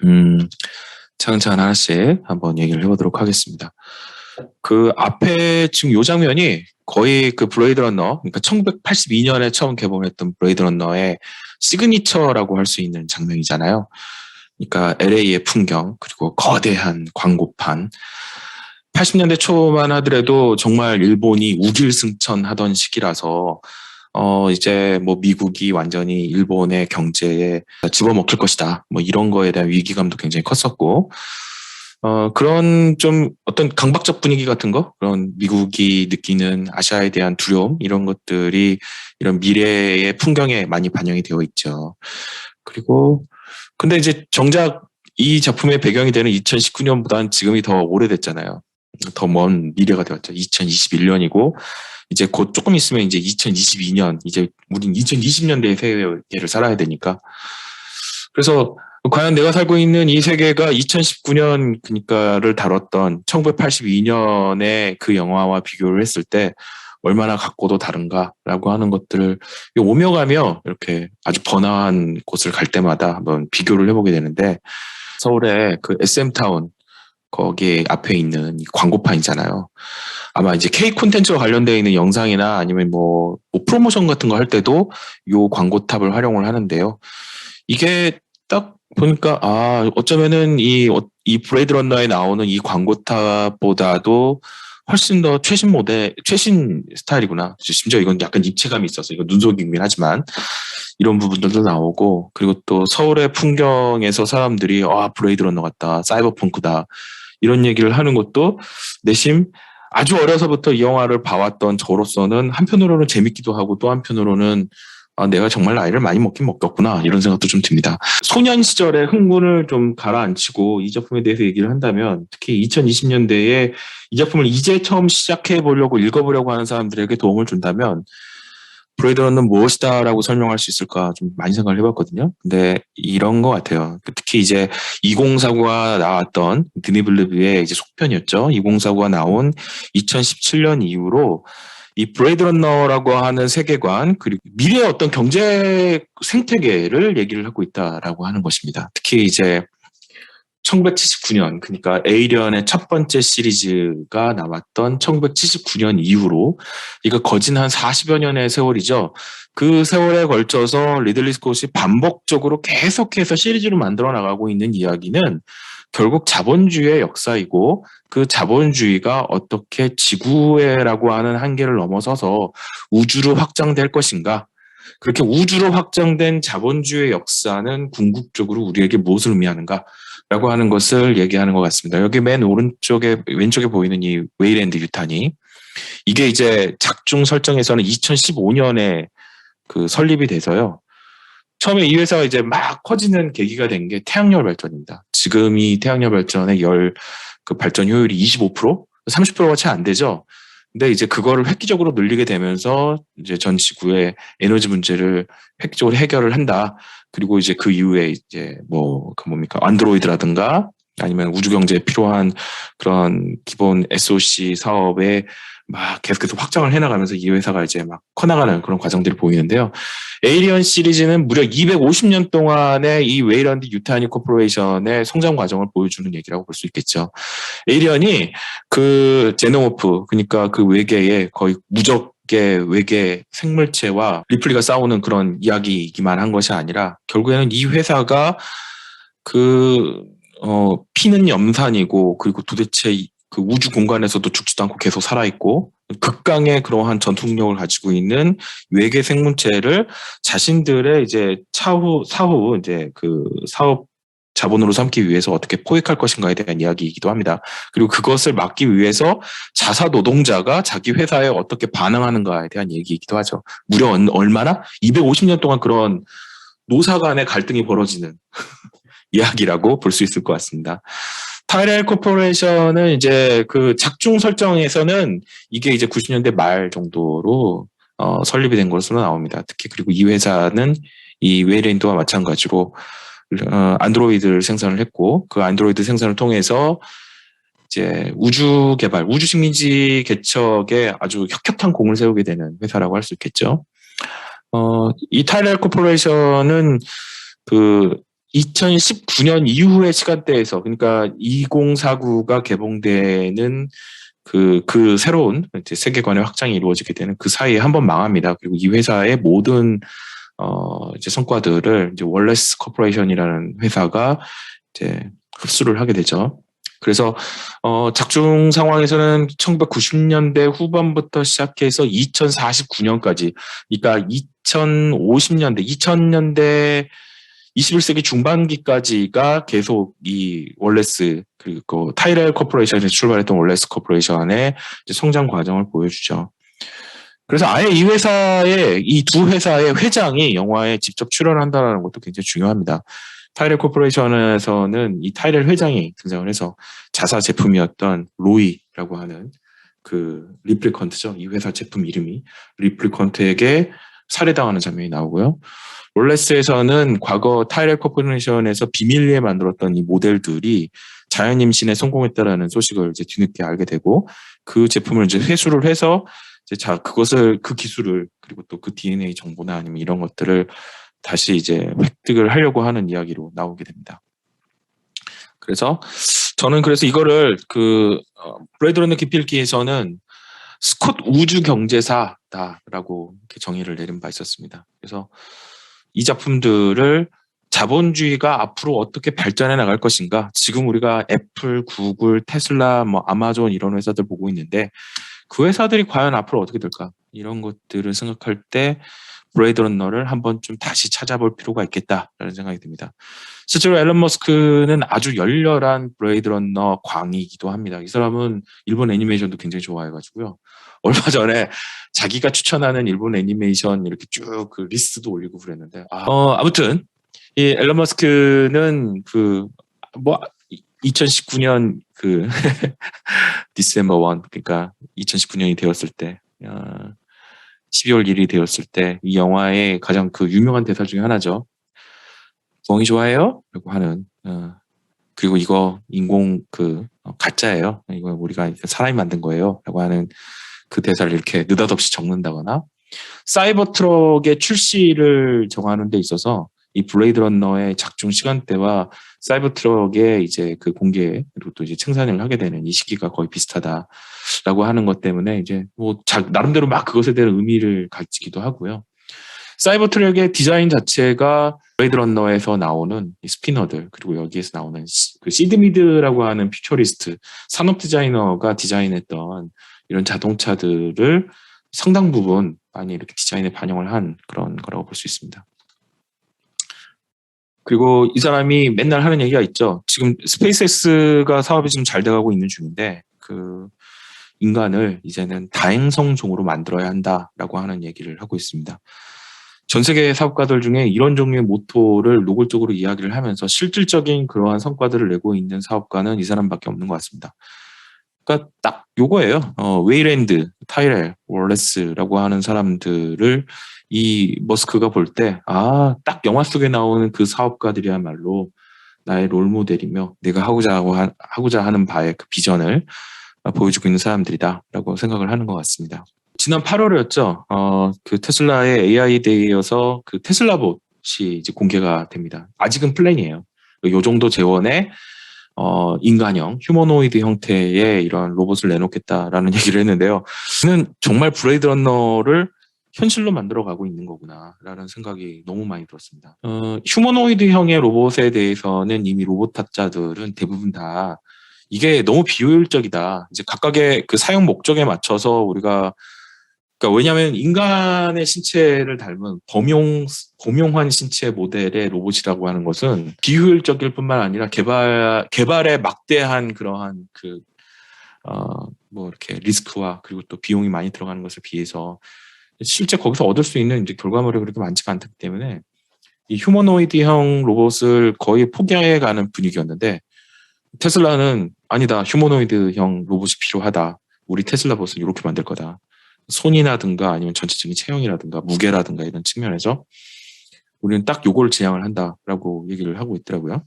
음, 차근차근 하나씩 한번 얘기를 해보도록 하겠습니다. 그 앞에 지금 요 장면이 거의 그 블레이드 러너, 그러니까 1982년에 처음 개봉했던 블레이드 러너의 시그니처라고 할 수 있는 장면이잖아요. 그러니까 LA의 풍경, 그리고 거대한 광고판. 80년대 초만 하더라도 정말 일본이 우길승천하던 시기라서 이제 뭐 미국이 완전히 일본의 경제에 집어먹힐 것이다. 뭐 이런 거에 대한 위기감도 굉장히 컸었고, 그런 좀 어떤 강박적 분위기 같은 거, 그런 미국이 느끼는 아시아에 대한 두려움, 이런 것들이 이런 미래의 풍경에 많이 반영이 되어 있죠. 그리고, 근데 이제 정작 이 작품의 배경이 되는 2019년보다는 지금이 더 오래됐잖아요. 더 먼 미래가 되었죠. 2021년이고, 이제 곧 조금 있으면 이제 2022년, 이제 우린 2020년대의 세계를 살아야 되니까. 그래서 과연 내가 살고 있는 이 세계가 2019년 그니까를 다뤘던 1982년의 그 영화와 비교를 했을 때 얼마나 각고도 다른가라고 하는 것들을 오며 가며 이렇게 아주 번화한 곳을 갈 때마다 한번 비교를 해보게 되는데, 서울의 그 SM타운 거기 앞에 있는 광고판이잖아요. 아마 이제 K 콘텐츠와 관련되어 있는 영상이나 아니면 뭐 프로모션 같은 거 할 때도 요 광고탑을 활용을 하는데요. 이게 딱 보니까 어쩌면은 이 브레이드 런너에 나오는 이 광고탑보다도 훨씬 더 최신 스타일이구나. 심지어 이건 약간 입체감이 있어서 이거 눈속이긴 하지만 이런 부분들도 나오고, 그리고 또 서울의 풍경에서 사람들이 브레이드 런너 같다, 사이버펑크다, 이런 얘기를 하는 것도 내심 아주 어려서부터 이 영화를 봐왔던 저로서는 한편으로는 재밌기도 하고, 또 한편으로는 내가 정말 나이를 많이 먹긴 먹겠구나, 이런 생각도 좀 듭니다. 소년 시절의 흥분을 좀 가라앉히고 이 작품에 대해서 얘기를 한다면, 특히 2020년대에 이 작품을 이제 처음 시작해 보려고 읽어보려고 하는 사람들에게 도움을 준다면 브레이드 런너는 무엇이다라고 설명할 수 있을까 좀 많이 생각을 해봤거든요. 근데 이런 것 같아요. 특히 이제 2049가 나왔던 드니 빌리브의 이제 속편이었죠. 2049가 나온 2017년 이후로 이 브레이드 런너라고 하는 세계관, 그리고 미래의 어떤 경제 생태계를 얘기를 하고 있다라고 하는 것입니다. 특히 이제 1979년, 그러니까 에이리언의 첫 번째 시리즈가 나왔던 1979년 이후로, 이거 거진 한 40여 년의 세월이죠. 그 세월에 걸쳐서 리들리 스콧이 반복적으로 계속해서 시리즈로 만들어 나가고 있는 이야기는 결국 자본주의의 역사이고, 그 자본주의가 어떻게 지구라고 하는 한계를 넘어서서 우주로 확장될 것인가, 그렇게 우주로 확장된 자본주의 역사는 궁극적으로 우리에게 무엇을 의미하는가라고 하는 것을 얘기하는 것 같습니다. 여기 맨 왼쪽에 보이는 이 웨이랜드 유탄이, 이게 이제 작중 설정에서는 2015년에 그 설립이 돼서요. 처음에 이 회사가 이제 막 커지는 계기가 된 게 태양열 발전입니다. 지금 이 태양열 발전의 그 발전 효율이 25%? 30%가 채 안 되죠. 근데 이제 그거를 획기적으로 늘리게 되면서 이제 전 지구의 에너지 문제를 획기적으로 해결을 한다. 그리고 이제 그 이후에 이제 그 뭡니까? 안드로이드라든가 아니면 우주 경제에 필요한 그런 기본 SOC 사업에 막 계속해서 확장을 해나가면서 이 회사가 이제 막 커나가는 그런 과정들이 보이는데요. 에이리언 시리즈는 무려 250년 동안의 이 웨이런드 유타니 코퍼레이션의 성장 과정을 보여주는 얘기라고 볼 수 있겠죠. 에이리언이 그 제노모프, 그러니까 그 외계의 거의 무적의 외계 생물체와 리플리가 싸우는 그런 이야기이기만 한 것이 아니라, 결국에는 이 회사가 피는 염산이고, 그리고 도대체 그 우주 공간에서도 죽지도 않고 계속 살아있고 극강의 그러한 전투력을 가지고 있는 외계 생물체를 자신들의 이제 사후 이제 그 사업 자본으로 삼기 위해서 어떻게 포획할 것인가에 대한 이야기이기도 합니다. 그리고 그것을 막기 위해서 자사 노동자가 자기 회사에 어떻게 반응하는가에 대한 얘기이기도 하죠. 무려 얼마나? 250년 동안 그런 노사 간의 갈등이 벌어지는 이야기라고 볼 수 있을 것 같습니다. 타이렐 코퍼레이션은 이제 그 작중 설정에서는 이게 이제 90년대 말 정도로 설립이 된 것으로 나옵니다. 특히 그리고 이 회사는 이 웨이랜드와 마찬가지로 안드로이드를 생산을 했고, 그 안드로이드 생산을 통해서 이제 우주 개발, 우주 식민지 개척에 아주 혁혁한 공을 세우게 되는 회사라고 할 수 있겠죠. 이 타이렐 코퍼레이션은 그 2019년 이후의 시간대에서, 그러니까 2049가 개봉되는 그 새로운 이제 세계관의 확장이 이루어지게 되는 그 사이에 한 번 망합니다. 그리고 이 회사의 모든 이제 성과들을 이제 월레스 코퍼레이션이라는 회사가 이제 흡수를 하게 되죠. 그래서 작중 상황에서는 1990년대 후반부터 시작해서 2049년까지, 그러니까 2050년대, 2000년대 21세기 중반기까지가 계속 이 월레스, 그리고 타이렐 코퍼레이션에서 출발했던 월레스 코퍼레이션의 성장 과정을 보여주죠. 그래서 아예 이 두 회사의 회장이 영화에 직접 출연한다는 것도 굉장히 중요합니다. 타이렐 코퍼레이션에서는 이 타이렐 회장이 등장을 해서 자사 제품이었던 로이라고 하는 그 리플리컨트죠. 이 회사 제품 이름이 리플리컨트에게 살해당하는 장면이 나오고요. 월레스에서는 과거 타이렐 코퍼레이션에서 비밀리에 만들었던 이 모델들이 자연 임신에 성공했다라는 소식을 이제 뒤늦게 알게 되고, 그 제품을 이제 회수를 해서 이제 그 기술을, 그리고 또 그 DNA 정보나 아니면 이런 것들을 다시 이제 획득을 하려고 하는 이야기로 나오게 됩니다. 그래서 저는 이거를 블레이드 러너 기필기에서는 스콧 우주 경제사다라고 이렇게 정의를 내린 바 있었습니다. 그래서 이 작품들을 자본주의가 앞으로 어떻게 발전해 나갈 것인가, 지금 우리가 애플, 구글, 테슬라, 뭐 아마존 이런 회사들 보고 있는데 그 회사들이 과연 앞으로 어떻게 될까, 이런 것들을 생각할 때 블레이드 러너를 한번 좀 다시 찾아볼 필요가 있겠다라는 생각이 듭니다. 실제로 앨런 머스크는 아주 열렬한 블레이드 러너 광이기도 합니다. 이 사람은 일본 애니메이션도 굉장히 좋아해가지고요. 얼마 전에 자기가 추천하는 일본 애니메이션 이렇게 쭉 그 리스트도 올리고 그랬는데, 아무튼 이 앨런 머스크는 2019년 디셈버 1, 그러니까 2019년이 되었을 때, 12월 1일이 되었을 때 이 영화의 가장 유명한 대사 중에 하나죠. 멍이 좋아해요? 라고 하는, 그리고 이거 인공 가짜예요. 이거 우리가 사람이 만든 거예요. 라고 하는 그 대사를 이렇게 느닷없이 적는다거나, 사이버 트럭의 출시를 정하는 데 있어서 이 블레이드 러너의 작중 시간대와 사이버 트럭의 이제 그 공개, 그리고 또 이제 생산을 하게 되는 이 시기가 거의 비슷하다라고 하는 것 때문에 이제 나름대로 막 그것에 대한 의미를 가지기도 하고요. 사이버 트럭의 디자인 자체가 블레이드 러너에서 나오는 이 스피너들, 그리고 여기에서 나오는 시드 미드라고 하는 퓨처리스트 산업 디자이너가 디자인했던 이런 자동차들을 상당 부분 많이 이렇게 디자인에 반영을 한 그런 거라고 볼 수 있습니다. 그리고 이 사람이 맨날 하는 얘기가 있죠. 지금 스페이스X가 사업이 지금 잘 돼가고 있는 중인데 인간을 이제는 다행성종으로 만들어야 한다라고 하는 얘기를 하고 있습니다. 전 세계 사업가들 중에 이런 종류의 모토를 노골적으로 이야기를 하면서 실질적인 그러한 성과들을 내고 있는 사업가는 이 사람밖에 없는 것 같습니다. 그러니까 딱 요거예요. 웨이랜드, 타이렐, 월레스라고 하는 사람들을 이 머스크가 볼 때, 딱 영화 속에 나오는 그 사업가들이야말로 나의 롤모델이며 내가 하고자 하는 바의 그 비전을 보여주고 있는 사람들이다라고 생각을 하는 것 같습니다. 지난 8월이었죠. 그 테슬라의 AI 데이여서 그 테슬라봇이 이제 공개가 됩니다. 아직은 플랜이에요. 요 정도 재원의 인간형, 휴머노이드 형태의 이런 로봇을 내놓겠다라는 얘기를 했는데요. 저는 정말 블레이드 러너를 현실로 만들어가고 있는 거구나라는 생각이 너무 많이 들었습니다. 휴머노이드형의 로봇에 대해서는 이미 로봇 학자들은 대부분 다 이게 너무 비효율적이다. 이제 각각의 그 사용 목적에 맞춰서 그러니까 왜냐하면 인간의 신체를 닮은 범용한 신체 모델의 로봇이라고 하는 것은 비효율적일 뿐만 아니라 개발에 막대한 그러한 이렇게 리스크와 그리고 또 비용이 많이 들어가는 것에 비해서 실제 거기서 얻을 수 있는 이제 결과물이 그렇게 많지가 않기 때문에 이 휴머노이드형 로봇을 거의 포기해가는 분위기였는데, 테슬라는 아니다, 휴머노이드형 로봇이 필요하다, 우리 테슬라 봇은 이렇게 만들 거다, 손이라든가 아니면 전체적인 체형이라든가 무게라든가 이런 측면에서 우리는 딱 요걸 지향을 한다라고 얘기를 하고 있더라고요.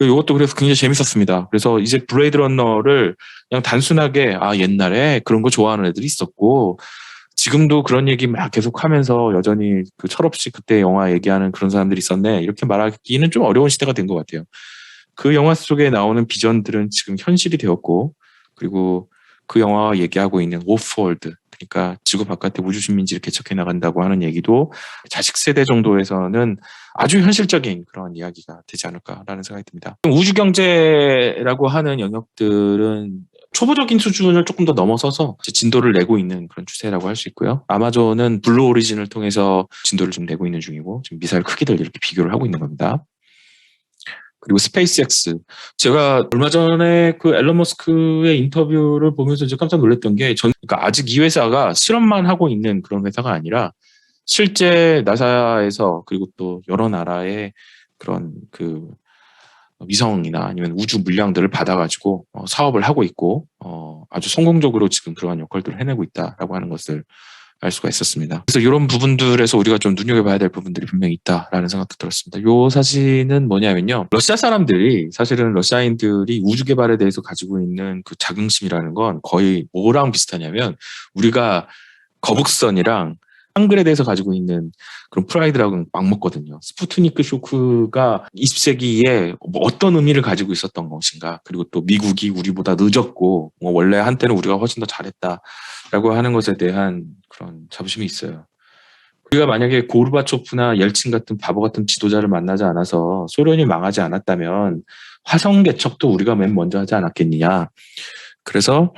이것도 그래서 굉장히 재밌었습니다. 그래서 이제 블레이드 러너를 그냥 단순하게 옛날에 그런 거 좋아하는 애들이 있었고 지금도 그런 얘기 막 계속하면서 여전히 그 철없이 그때 영화 얘기하는 그런 사람들이 있었네. 이렇게 말하기는 좀 어려운 시대가 된 것 같아요. 그 영화 속에 나오는 비전들은 지금 현실이 되었고, 그리고 그 영화가 얘기하고 있는 오프월드, 그러니까 지구 바깥에 우주 식민지를 개척해 나간다고 하는 얘기도 자식 세대 정도에서는 아주 현실적인 그런 이야기가 되지 않을까라는 생각이 듭니다. 우주 경제라고 하는 영역들은 초보적인 수준을 조금 더 넘어서서 진도를 내고 있는 그런 추세라고 할 수 있고요. 아마존은 블루 오리진을 통해서 진도를 좀 내고 있는 중이고, 지금 미사일 크기들 이렇게 비교를 하고 있는 겁니다. 그리고 스페이스X. 제가 얼마 전에 그 앨런 머스크의 인터뷰를 보면서 이제 깜짝 놀랐던 게, 그러니까 아직 이 회사가 실험만 하고 있는 그런 회사가 아니라 실제 나사에서 그리고 또 여러 나라의 그런 그 위성이나 아니면 우주 물량들을 받아가지고 사업을 하고 있고 아주 성공적으로 지금 그러한 역할들을 해내고 있다라고 하는 것을 알 수가 있었습니다. 그래서 이런 부분들에서 우리가 좀 눈여겨봐야 될 부분들이 분명히 있다라는 생각도 들었습니다. 요 사실은 뭐냐면요. 러시아 사람들이, 사실은 러시아인들이 우주 개발에 대해서 가지고 있는 그 자긍심이라는 건 거의 뭐랑 비슷하냐면, 우리가 거북선이랑 한글에 대해서 가지고 있는 그런 프라이드라고는 맞먹거든요. 스푸트니크 쇼크가 20세기에 뭐 어떤 의미를 가지고 있었던 것인가, 그리고 또 미국이 우리보다 늦었고 뭐 원래 한때는 우리가 훨씬 더 잘했다라고 하는 것에 대한 그런 자부심이 있어요. 우리가 만약에 고르바초프나 옐친 같은 바보 같은 지도자를 만나지 않아서 소련이 망하지 않았다면 화성 개척도 우리가 맨 먼저 하지 않았겠느냐. 그래서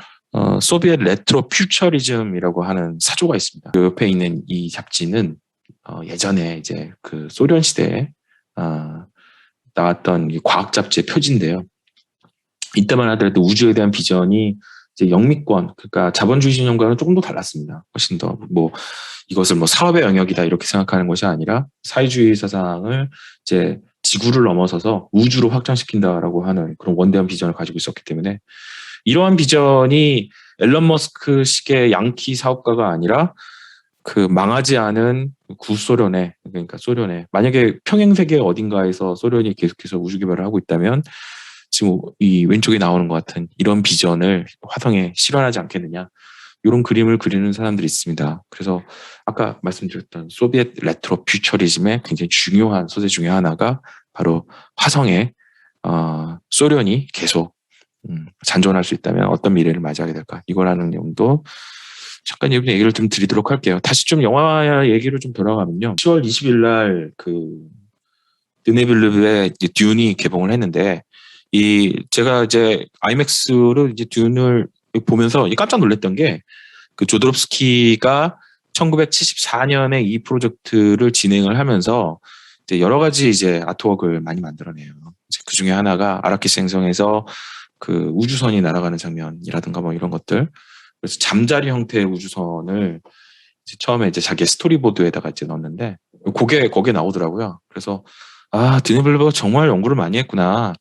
소비엣 레트로 퓨처리즘이라고 하는 사조가 있습니다. 그 옆에 있는 이 잡지는 예전에 이제 그 소련 시대에 나왔던 과학 잡지의 표지인데요. 이때만 하더라도 우주에 대한 비전이 이제 영미권, 그러니까 자본주의 신념과는 조금 더 달랐습니다. 훨씬 더 뭐 이것을 뭐 사업의 영역이다 이렇게 생각하는 것이 아니라 사회주의 사상을 이제 지구를 넘어서서 우주로 확장시킨다라고 하는 그런 원대한 비전을 가지고 있었기 때문에, 이러한 비전이 앨런 머스크식의 양키 사업가가 아니라 그 망하지 않은 구소련의, 그러니까 소련의, 만약에 평행세계 어딘가에서 소련이 계속해서 우주 개발을 하고 있다면 지금 이 왼쪽에 나오는 것 같은 이런 비전을 화성에 실현하지 않겠느냐, 이런 그림을 그리는 사람들이 있습니다. 그래서 아까 말씀드렸던 소비엣 레트로 퓨처리즘의 굉장히 중요한 소재 중에 하나가 바로 화성에 소련이 계속 잔존할 수 있다면 어떤 미래를 맞이하게 될까, 이거라는 내용도 잠깐 얘기를 좀 드리도록 할게요. 다시 좀 영화 얘기를 좀 돌아가면요. 10월 20일 날 그 드네빌르브의 듄이 개봉을 했는데, 제가 이제 아이맥스로 이제 듄을 보면서 깜짝 놀랐던 게, 그 조도롭스키가 1974년에 이 프로젝트를 진행을 하면서 이제 여러 가지 이제 아트웍을 많이 만들어내요. 그 중에 하나가 아라키스 행성에서 그 우주선이 날아가는 장면이라든가 뭐 이런 것들. 그래서 잠자리 형태의 우주선을 이제 처음에 이제 자기 스토리보드에다가 이제 넣었는데, 그게 거기에 나오더라고요. 그래서 드니블버가 정말 연구를 많이 했구나.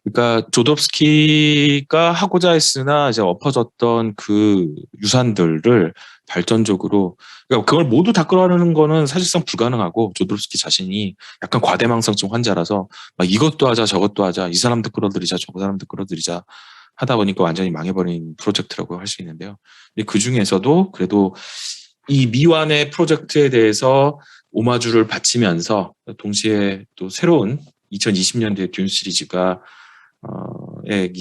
그러니까 조덥스키가 하고자 했으나 이제 엎어졌던 그 유산들을 발전적으로, 그러니까 그걸 모두 다 끌어내는 거는 사실상 불가능하고, 조덥스키 자신이 약간 과대망상증 환자라서 막 이것도 하자 저것도 하자, 이 사람도 끌어들이자 저거 사람도 끌어들이자 하다 보니까 완전히 망해버린 프로젝트라고 할 수 있는데요. 그 중에서도 그래도 이 미완의 프로젝트에 대해서 오마주를 바치면서 동시에 또 새로운 2020년도의 듄 시리즈가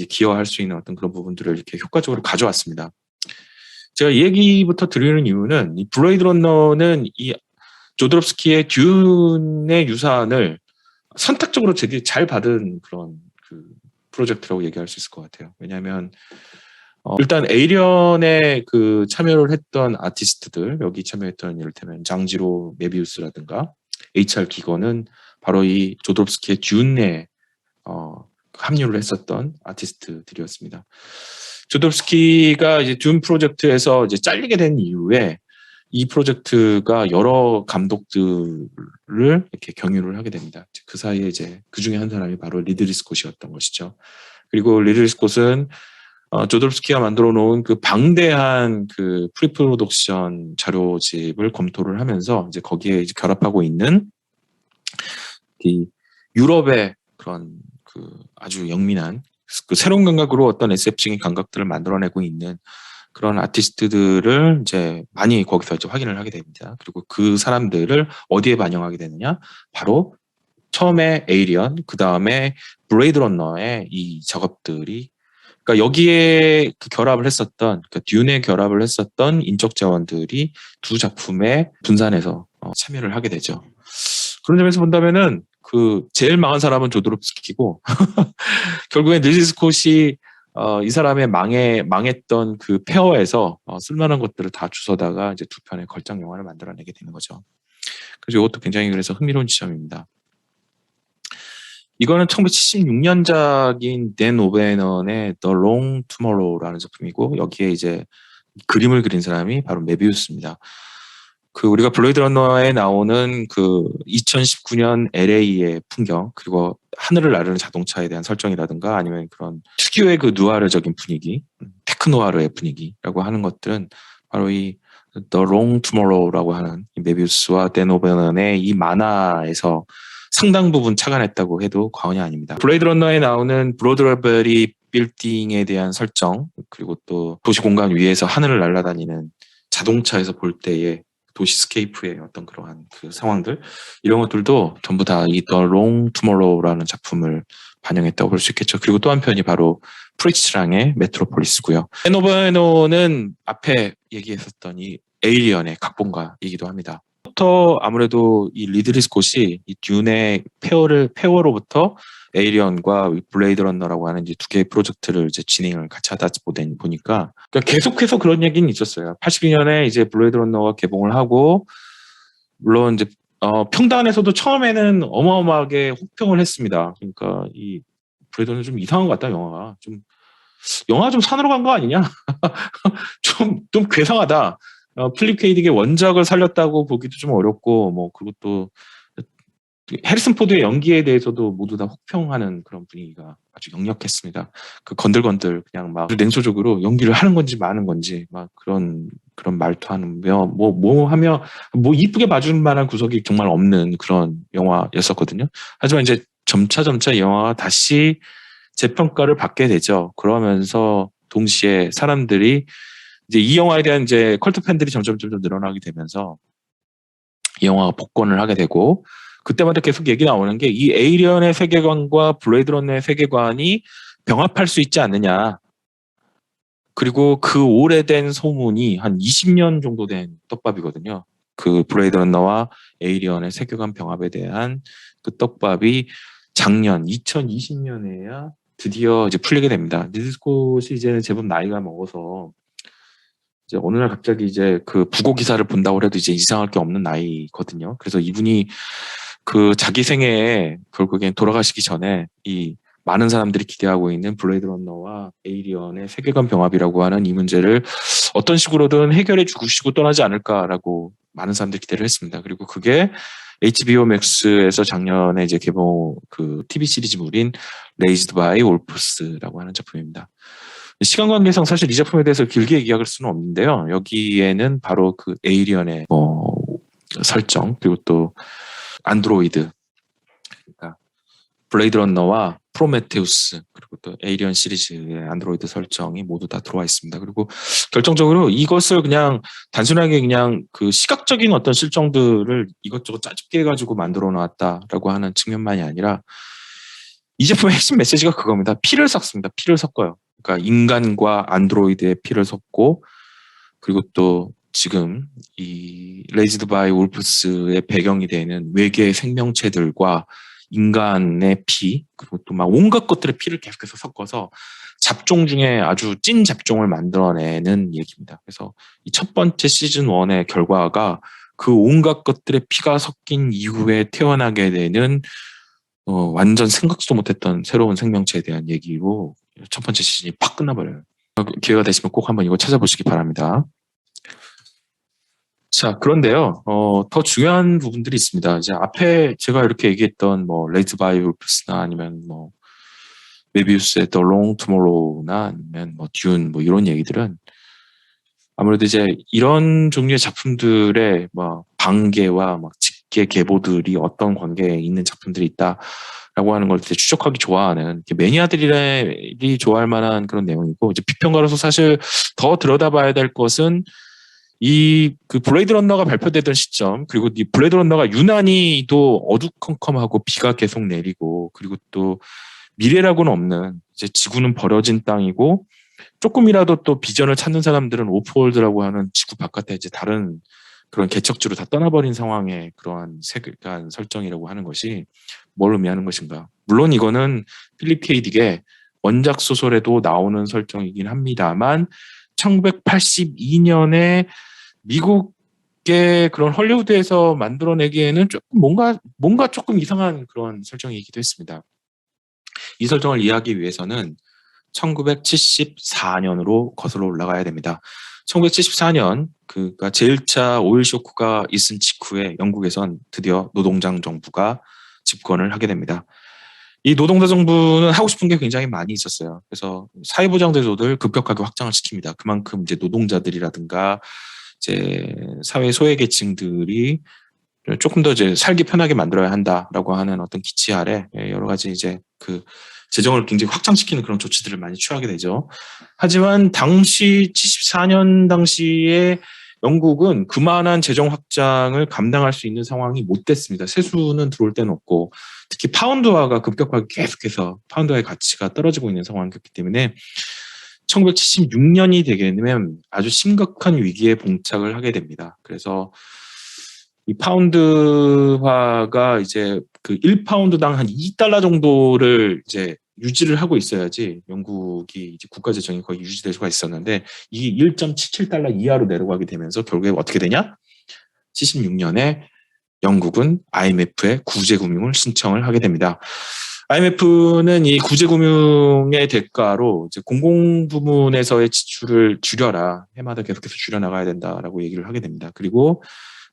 기여할 수 있는 어떤 그런 부분들을 이렇게 효과적으로 가져왔습니다. 제가 이 얘기부터 드리는 이유는, 이 블레이드 러너는 이 조드롭스키의 듄의 유산을 선택적으로 되게 잘 받은 그런 그 프로젝트라고 얘기할 수 있을 것 같아요. 왜냐하면 일단 에이리언에 그 참여를 했던 아티스트들, 여기 참여했던 이를테면 장지로 메비우스라든가 HR 기건은 바로 이 조드롭스키의 듄에 합류를 했었던 아티스트들이었습니다. 조덥스키가 이제 듄 프로젝트에서 이제 잘리게 된 이후에 이 프로젝트가 여러 감독들을 이렇게 경유를 하게 됩니다. 그 사이에 이제 그 중에 한 사람이 바로 리들리 스콧이었던 것이죠. 그리고 리들리 스콧은 조덥스키가 만들어 놓은 그 방대한 그 프리프로덕션 자료집을 검토를 하면서 이제 거기에 이제 결합하고 있는 이 유럽의 그런 그 아주 영민한 그 새로운 감각으로 어떤 SF적인 감각들을 만들어내고 있는 그런 아티스트들을 이제 많이 거기서 이제 확인을 하게 됩니다. 그리고 그 사람들을 어디에 반영하게 되느냐? 바로 처음에 에이리언, 그 다음에 블레이드 러너의 이 작업들이, 그러니까 여기에 그 결합을 했었던, 그러니까 듄에 결합을 했었던 인적 자원들이 두 작품에 분산해서 참여를 하게 되죠. 그런 점에서 본다면은 그 제일 망한 사람은 조도롭스키고 결국엔 리들리 스콧이 이 사람의 망했던 그 페어에서 쓸만한 것들을 다 주워다가 이제 두 편의 걸작 영화를 만들어내게 되는 거죠. 그래서 이것도 굉장히 그래서 흥미로운 지점입니다. 이거는 1976년작인 댄 오베넌의 The Long Tomorrow라는 작품이고, 여기에 이제 그림을 그린 사람이 바로 메비우스입니다. 그 우리가 블레이드 러너에 나오는 그 2019년 LA의 풍경, 그리고 하늘을 나르는 자동차에 대한 설정이라든가 아니면 그런 특유의 그 누아르적인 분위기, 테크노아르의 분위기라고 하는 것들은 바로 이 The Long Tomorrow라고 하는 이 메비우스와 댄 오베넌의 이 만화에서 상당 부분 착안했다고 해도 과언이 아닙니다. 블레이드 러너에 나오는 브로드러베리 빌딩에 대한 설정, 그리고 또 도시 공간 위에서 하늘을 날아다니는 자동차에서 볼 때의 도시스케이프의 어떤 그러한 그 상황들, 이런 것들도 전부 다 이 The Long Tomorrow라는 작품을 반영했다고 볼 수 있겠죠. 그리고 또 한편이 바로 프리츠랑의 메트로폴리스고요. 에노버노는 앞에 얘기했었던 이 에일리언의 각본가이기도 합니다. 부터 아무래도 이 리들리 스콧이 이 듄의 페어로부터 에이리언과 블레이드 러너라고 하는 이제 두 개의 프로젝트를 이제 진행을 같이 하다 보니까 그러니까 계속해서 그런 얘기는 있었어요. 82년에 이제 블레이드 러너가 개봉을 하고, 물론 이제 평단에서도 처음에는 어마어마하게 혹평을 했습니다. 그러니까 이 블레이드 러너 좀 이상한 것 같다, 영화 좀 산으로 간 거 아니냐? 좀 괴상하다. 필립 K. 딕의 원작을 살렸다고 보기도 좀 어렵고, 뭐 그리고 또 해리슨 포드의 연기에 대해서도 모두 다 혹평하는 그런 분위기가 아주 역력했습니다. 그 건들건들 그냥 막 냉소적으로 연기를 하는 건지 마는 건지 막 그런 말투하며 뭐 이쁘게 봐줄 만한 구석이 정말 없는 그런 영화였었거든요. 하지만 이제 점차 이 영화가 다시 재평가를 받게 되죠. 그러면서 동시에 사람들이 이제 이 영화에 대한 이제 컬트 팬들이 점점 늘어나게 되면서 이 영화가 복권을 하게 되고, 그때마다 계속 얘기 나오는 게 이 에이리언의 세계관과 블레이드 러너의 세계관이 병합할 수 있지 않느냐. 그리고 그 오래된 소문이 한 20년 정도 된 떡밥이거든요. 그 블레이드 러너와 에이리언의 세계관 병합에 대한 그 떡밥이 작년 2020년에야 드디어 이제 풀리게 됩니다. 리들리 스콧이 이제는 제법 나이가 먹어서 이제 어느 날 갑자기 이제 그 부고 기사를 본다고 해도 이제 이상할 게 없는 나이거든요. 그래서 이분이 그 자기 생애에 결국엔 돌아가시기 전에 이 많은 사람들이 기대하고 있는 블레이드 러너와 에이리언의 세계관 병합이라고 하는 이 문제를 어떤 식으로든 해결해 주시고 떠나지 않을까라고 많은 사람들이 기대를 했습니다. 그리고 그게 HBO Max에서 작년에 이제 개봉 그 TV 시리즈물인 레이즈드 바이 wolves라고 하는 작품입니다. 시간 관계상 사실 이 작품에 대해서 길게 얘기할 수는 없는데요. 여기에는 바로 그 에이리언의 설정, 그리고 또 안드로이드, 그러니까 블레이드 러너와 프로메테우스, 그리고 또 에이리언 시리즈의 안드로이드 설정이 모두 다 들어와 있습니다. 그리고 결정적으로 이것을 그냥 단순하게 그냥 그 시각적인 어떤 실정들을 이것저것 짜집게 해가지고 만들어 놨다라고 하는 측면만이 아니라 이 제품의 핵심 메시지가 그겁니다. 피를 섞습니다. 피를 섞어요. 그러니까 인간과 안드로이드의 피를 섞고, 그리고 또 지금 이 레이즈드 바이 wolves의 배경이 되는 외계 생명체들과 인간의 피, 그리고 또 막 온갖 것들의 피를 계속해서 섞어서 잡종 중에 아주 찐 잡종을 만들어내는 얘기입니다. 그래서 이 첫 번째 시즌 1의 결과가 그 온갖 것들의 피가 섞인 이후에 태어나게 되는 완전 생각도 못했던 새로운 생명체에 대한 얘기로 첫 번째 시즌이 팍 끝나버려요. 기회가 되시면 꼭 한번 이거 찾아보시기 바랍니다. 자, 그런데요, 더 중요한 부분들이 있습니다. 이제 앞에 제가 이렇게 얘기했던 뭐 레이즈 바이 울프스나 아니면 뭐 메비우스의 The Long Tomorrow나 아니면 뭐 듄 뭐 이런 얘기들은 아무래도 이제 이런 종류의 작품들의 뭐 방계와 막 직계 계보들이 어떤 관계에 있는 작품들이 있다, 라고 하는 걸 되게 추적하기 좋아하는 매니아들이 좋아할 만한 그런 내용이고, 이제 비평가로서 사실 더 들여다봐야 될 것은 이 그 블레이드 런너가 발표되던 시점, 그리고 이 블레이드 런너가 유난히 또 어두컴컴하고 비가 계속 내리고, 그리고 또 미래라고는 없는, 이제 지구는 버려진 땅이고, 조금이라도 또 비전을 찾는 사람들은 오프월드라고 하는 지구 바깥에 이제 다른 그런 개척지로 다 떠나버린 상황의 그러한 세계관 설정이라고 하는 것이 뭘 의미하는 것인가. 물론 이거는 필립 K. 딕의 원작 소설에도 나오는 설정이긴 합니다만, 1982년에 미국의 그런 헐리우드에서 만들어내기에는 조금 뭔가 조금 이상한 그런 설정이기도 했습니다. 이 설정을 이해하기 위해서는 1974년으로 거슬러 올라가야 됩니다. 1974년, 그러니까 제1차 오일 쇼크가 있은 직후에 영국에선 드디어 노동당 정부가 집권을 하게 됩니다. 이 노동당 정부는 하고 싶은 게 굉장히 많이 있었어요. 그래서 사회보장 제도를 급격하게 확장을 시킵니다. 그만큼 이제 노동자들이라든가 이제 사회 소외계층들이 조금 더 이제 살기 편하게 만들어야 한다라고 하는 어떤 기치 아래 여러 가지 이제 그 재정을 굉장히 확장시키는 그런 조치들을 많이 취하게 되죠. 하지만 당시 74년 당시에 영국은 그만한 재정 확장을 감당할 수 있는 상황이 못 됐습니다. 세수는 들어올 데는 없고, 특히 파운드화가 급격하게 계속해서 파운드화의 가치가 떨어지고 있는 상황이었기 때문에 1976년이 되게 되면 아주 심각한 위기에 봉착을 하게 됩니다. 그래서 이 파운드화가 이제 그 1파운드당 한 2달러 정도를 이제 유지를 하고 있어야지 영국이 이제 국가 재정이 거의 유지될 수가 있었는데, 이 1.77달러 이하로 내려가게 되면서 결국에 어떻게 되냐? 76년에 영국은 IMF에 구제금융을 신청을 하게 됩니다. IMF는 이 구제금융의 대가로 이제 공공부문에서의 지출을 줄여라, 해마다 계속해서 줄여나가야 된다라고 얘기를 하게 됩니다. 그리고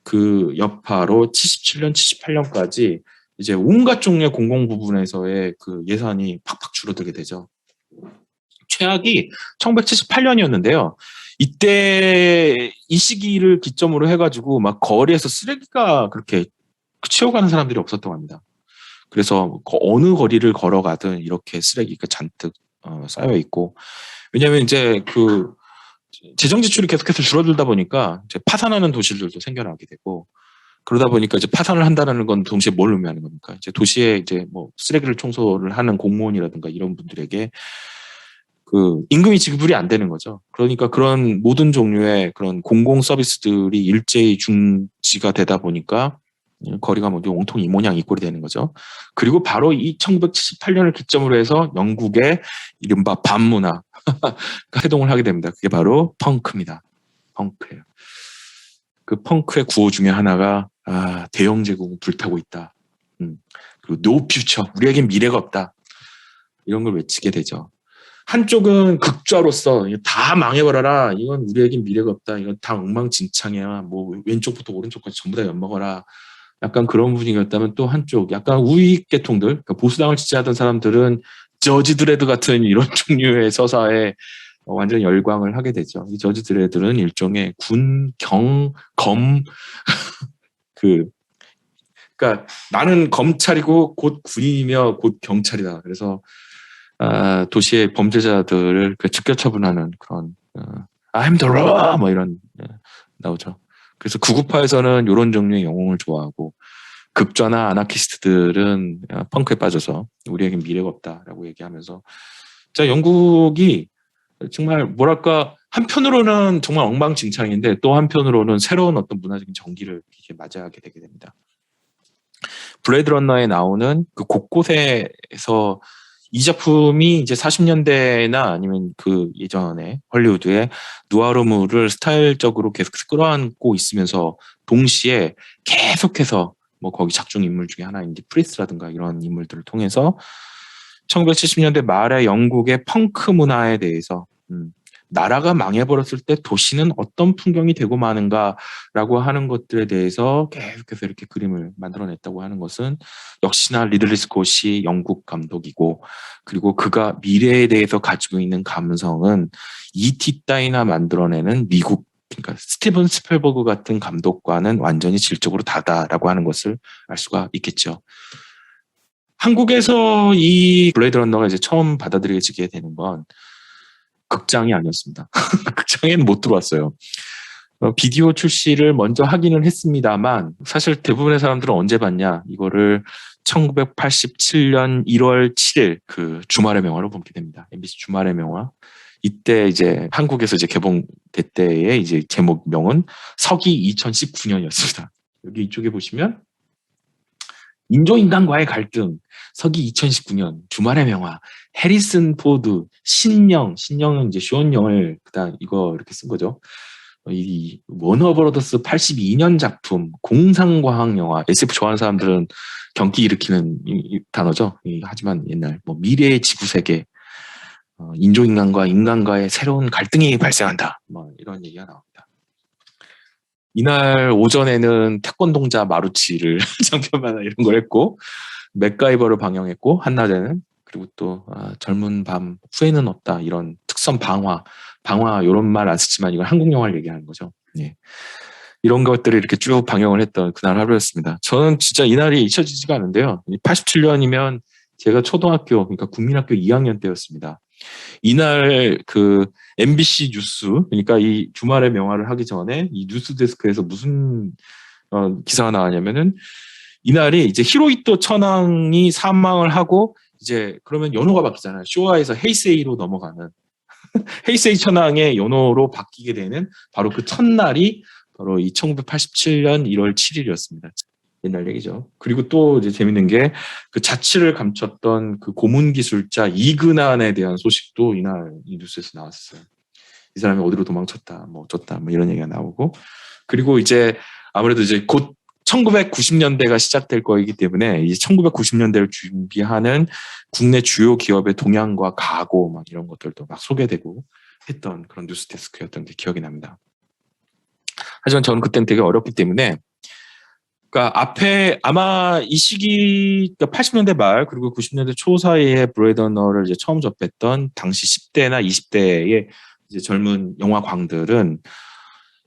그 여파로 77년, 78년까지 이제 온갖 종류의 공공 부분에서의 그 예산이 팍팍 줄어들게 되죠. 최악이 1978년이었는데요. 이때 이 시기를 기점으로 해가지고 막 거리에서 쓰레기가 그렇게 치워가는 사람들이 없었다고 합니다. 그래서 어느 거리를 걸어가든 이렇게 쓰레기가 잔뜩 쌓여 있고, 왜냐하면 이제 그 재정 지출이 계속해서 줄어들다 보니까 이제 파산하는 도시들도 생겨나게 되고, 그러다 보니까 이제 파산을 한다는 건 동시에 뭘 의미하는 겁니까? 이제 도시에 이제 뭐 쓰레기를 청소를 하는 공무원이라든가 이런 분들에게 그 임금이 지급이 안 되는 거죠. 그러니까 그런 모든 종류의 그런 공공 서비스들이 일제히 중지가 되다 보니까 거리가 뭐 온통 이 모양 이 꼴이 되는 거죠. 그리고 바로 이 1978년을 기점으로 해서 영국의 이른바 반문화가 해동을 하게 됩니다. 그게 바로 펑크입니다. 펑크예요. 그 펑크의 구호 중에 하나가 대영 제국은 불타고 있다. 그리고 no future, 우리에겐 미래가 없다. 이런 걸 외치게 되죠. 한쪽은 극좌로서 다 망해버려라. 이건 우리에겐 미래가 없다. 이건 다 엉망진창이야. 뭐 왼쪽부터 오른쪽까지 전부 다 엿먹어라. 약간 그런 분위기였다면, 또 한쪽 약간 우익 계통들, 그러니까 보수당을 지지하던 사람들은 저지 드레드 같은 이런 종류의 서사에 완전 열광을 하게 되죠. 이 저지 드레드는 일종의 군, 경, 검 그러니까 나는 검찰이고 곧 군인이며 곧 경찰이다. 그래서 도시의 범죄자들을 즉결 처분하는 그런 I'm the law 뭐 이런 나오죠. 그래서 구구파에서는 이런 종류의 영웅을 좋아하고, 극좌나 아나키스트들은 펑크에 빠져서 우리에겐 미래가 없다라고 얘기하면서, 자, 영국이 정말 뭐랄까 한편으로는 정말 엉망진창인데 또 한편으로는 새로운 어떤 문화적인 전기를 이렇게 맞이하게 되게 됩니다. 블레이드 러너에 나오는 그 곳곳에서 이 작품이 이제 40년대나 아니면 그 예전에 헐리우드의 누아르물을 스타일적으로 계속 끌어안고 있으면서 동시에 계속해서 뭐 거기 작중 인물 중에 하나인 프리스라든가 이런 인물들을 통해서 1970년대 말에 영국의 펑크 문화에 대해서 나라가 망해버렸을 때 도시는 어떤 풍경이 되고 마는가라고 하는 것들에 대해서 계속해서 이렇게 그림을 만들어냈다고 하는 것은 역시나 리들리 스콧이 영국 감독이고, 그리고 그가 미래에 대해서 가지고 있는 감성은 E.T. 따위나 만들어내는 미국, 그러니까 스티븐 스필버그 같은 감독과는 완전히 질적으로 다르다라고 하는 것을 알 수가 있겠죠. 한국에서 이 블레이드 러너가 이제 처음 받아들여지게 되는 건 극장이 아니었습니다. 극장에는 못 들어왔어요. 비디오 출시를 먼저 하기는 했습니다만 사실 대부분의 사람들은 언제 봤냐 이거를 1987년 1월 7일 그 주말의 명화로 보게 됩니다. MBC 주말의 명화. 이때 이제 한국에서 이제 개봉됐때의 이제 제목명은 서기 2019년이었습니다. 여기 이쪽에 보시면 인조인간과의 갈등, 서기 2019년, 주말의 명화, 해리슨 포드, 신령은 이제 쇼언영을 그다음 이거 이렇게 쓴 거죠. 이 워너브러더스 82년 작품 공상과학 영화. SF 좋아하는 사람들은 경기 일으키는 이 단어죠. 하지만 옛날 뭐 미래의 지구 세계, 인조인간과 인간과의 새로운 갈등이 발생한다. 뭐 이런 얘기가 나옵니다. 이날 오전에는 태권동자 마루치를 장편만화 이런 걸 했고 맥가이버를 방영했고 한낮에는 그리고 또 젊은 밤 후회는 없다 이런 특선 방화 이런 말 안 쓰지만 이건 한국 영화를 얘기하는 거죠. 예. 이런 것들을 이렇게 쭉 방영을 했던 그날 하루였습니다. 저는 진짜 이날이 잊혀지지가 않은데요. 87년이면 제가 초등학교 그러니까 국민학교 2학년 때였습니다. 이날 그 MBC 뉴스 그러니까 이 주말의 명화를 하기 전에 이 뉴스 데스크에서 무슨 기사가 나왔냐면은 이날이 이제 히로히토 천황이 사망을 하고 이제 그러면 연호가 바뀌잖아요. 쇼와에서 헤이세이로 넘어가는 헤이세이 천황의 연호로 바뀌게 되는 바로 그 첫날이 바로 이 1987년 1월 7일이었습니다. 옛날 얘기죠. 그리고 또 이제 재밌는 게 그 자취를 감췄던 그 고문 기술자 이근한에 대한 소식도 이날 이 뉴스에서 나왔어요. 이 사람이 어디로 도망쳤다, 뭐 어쩌다, 뭐 이런 얘기가 나오고 그리고 이제 아무래도 이제 곧 1990년대가 시작될 거이기 때문에 이 1990년대를 준비하는 국내 주요 기업의 동향과 각오 막 이런 것들도 막 소개되고 했던 그런 뉴스 데스크였던 게 기억이 납니다. 하지만 저는 그때는 되게 어렸기 때문에 그러니까 앞에 아마 이 시기 그러니까 80년대 말 그리고 90년대 초 사이에 블레이드 러너를 이제 처음 접했던 당시 10대나 20대의 이제 젊은 영화광들은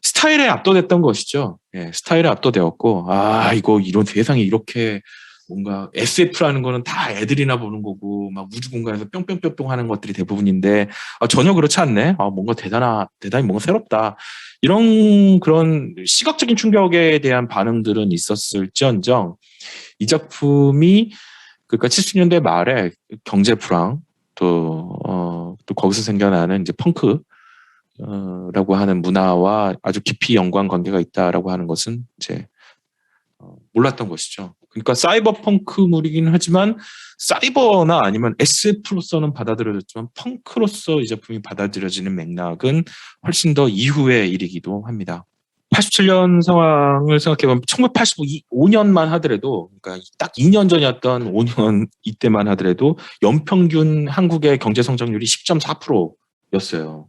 스타일에 압도됐던 것이죠. 예, 스타일에 압도되었고 이거 이런 세상에 이렇게 뭔가 SF라는 거는 다 애들이나 보는 거고 막 우주 공간에서 뿅뿅뿅뿅 하는 것들이 대부분인데 전혀 그렇지 않네. 뭔가 대단히 뭔가 새롭다. 이런 그런 시각적인 충격에 대한 반응들은 있었을지언정 이 작품이 그러니까 70년대 말에 경제 불황 또 거기서 생겨나는 이제 펑크 라고 하는 문화와 아주 깊이 연관관계가 있다라고 하는 것은 이제 몰랐던 것이죠. 그러니까 사이버펑크물이긴 하지만 사이버나 아니면 SF로서는 받아들여졌지만 펑크로서 이 작품이 받아들여지는 맥락은 훨씬 더 이후의 일이기도 합니다. 87년 상황을 생각해보면 1985년만 하더라도 그러니까 딱 2년 전이었던 5년 이때만 하더라도 연평균 한국의 경제 성장률이 10.4%였어요.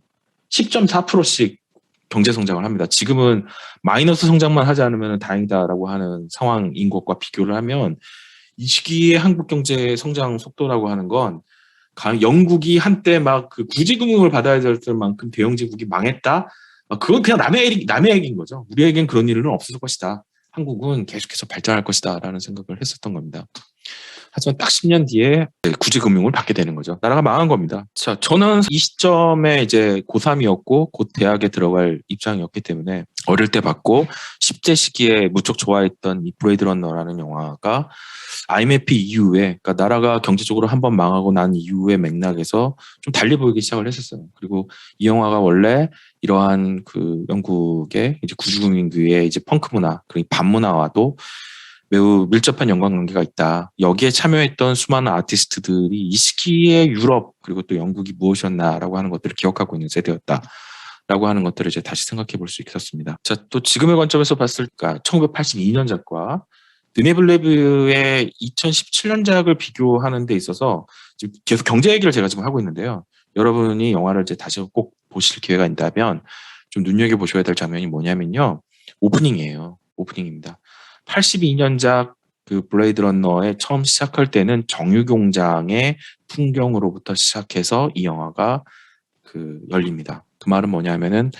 10.4%씩 경제 성장을 합니다. 지금은 마이너스 성장만 하지 않으면 다행이다라고 하는 상황인 것과 비교를 하면 이 시기의 한국 경제 성장 속도라고 하는 건 영국이 한때 막 그 구제금융을 받아야 될 만큼 대영제국이 망했다. 그건 그냥 남의 얘기인 거죠. 우리에겐 그런 일은 없을 것이다. 한국은 계속해서 발전할 것이다라는 생각을 했었던 겁니다. 하지만 딱 10년 뒤에 구제금융을 받게 되는 거죠. 나라가 망한 겁니다. 자, 저는 이 시점에 이제 고3이었고 곧 대학에 들어갈 입장이었기 때문에 어릴 때 봤고 10대 시기에 무척 좋아했던 이 블레이드 러너라는 영화가 IMF 이후에 그러니까 나라가 경제적으로 한번 망하고 난 이후의 맥락에서 좀 달리 보이기 시작을 했었어요. 그리고 이 영화가 원래 이러한 그 영국의 이제 구주국민주의의 이제 펑크 문화 그리고 반문화와도 매우 밀접한 연관관계가 있다. 여기에 참여했던 수많은 아티스트들이 이 시기에 유럽 그리고 또 영국이 무엇이었나라고 하는 것들을 기억하고 있는 세대였다라고 하는 것들을 이제 다시 생각해 볼 수 있었습니다. 자, 또 지금의 관점에서 봤을 때 1982년작과 드네블레브의 2017년작을 비교하는 데 있어서 지금 계속 경제 얘기를 제가 지금 하고 있는데요. 여러분이 영화를 이제 다시 꼭 보실 기회가 있다면 좀 눈여겨 보셔야 될 장면이 뭐냐면요. 오프닝이에요. 오프닝입니다. 82년작 그 블레이드 러너에 처음 시작할 때는 정유공장의 풍경으로부터 시작해서 이 영화가 그 열립니다. 그 말은 뭐냐면은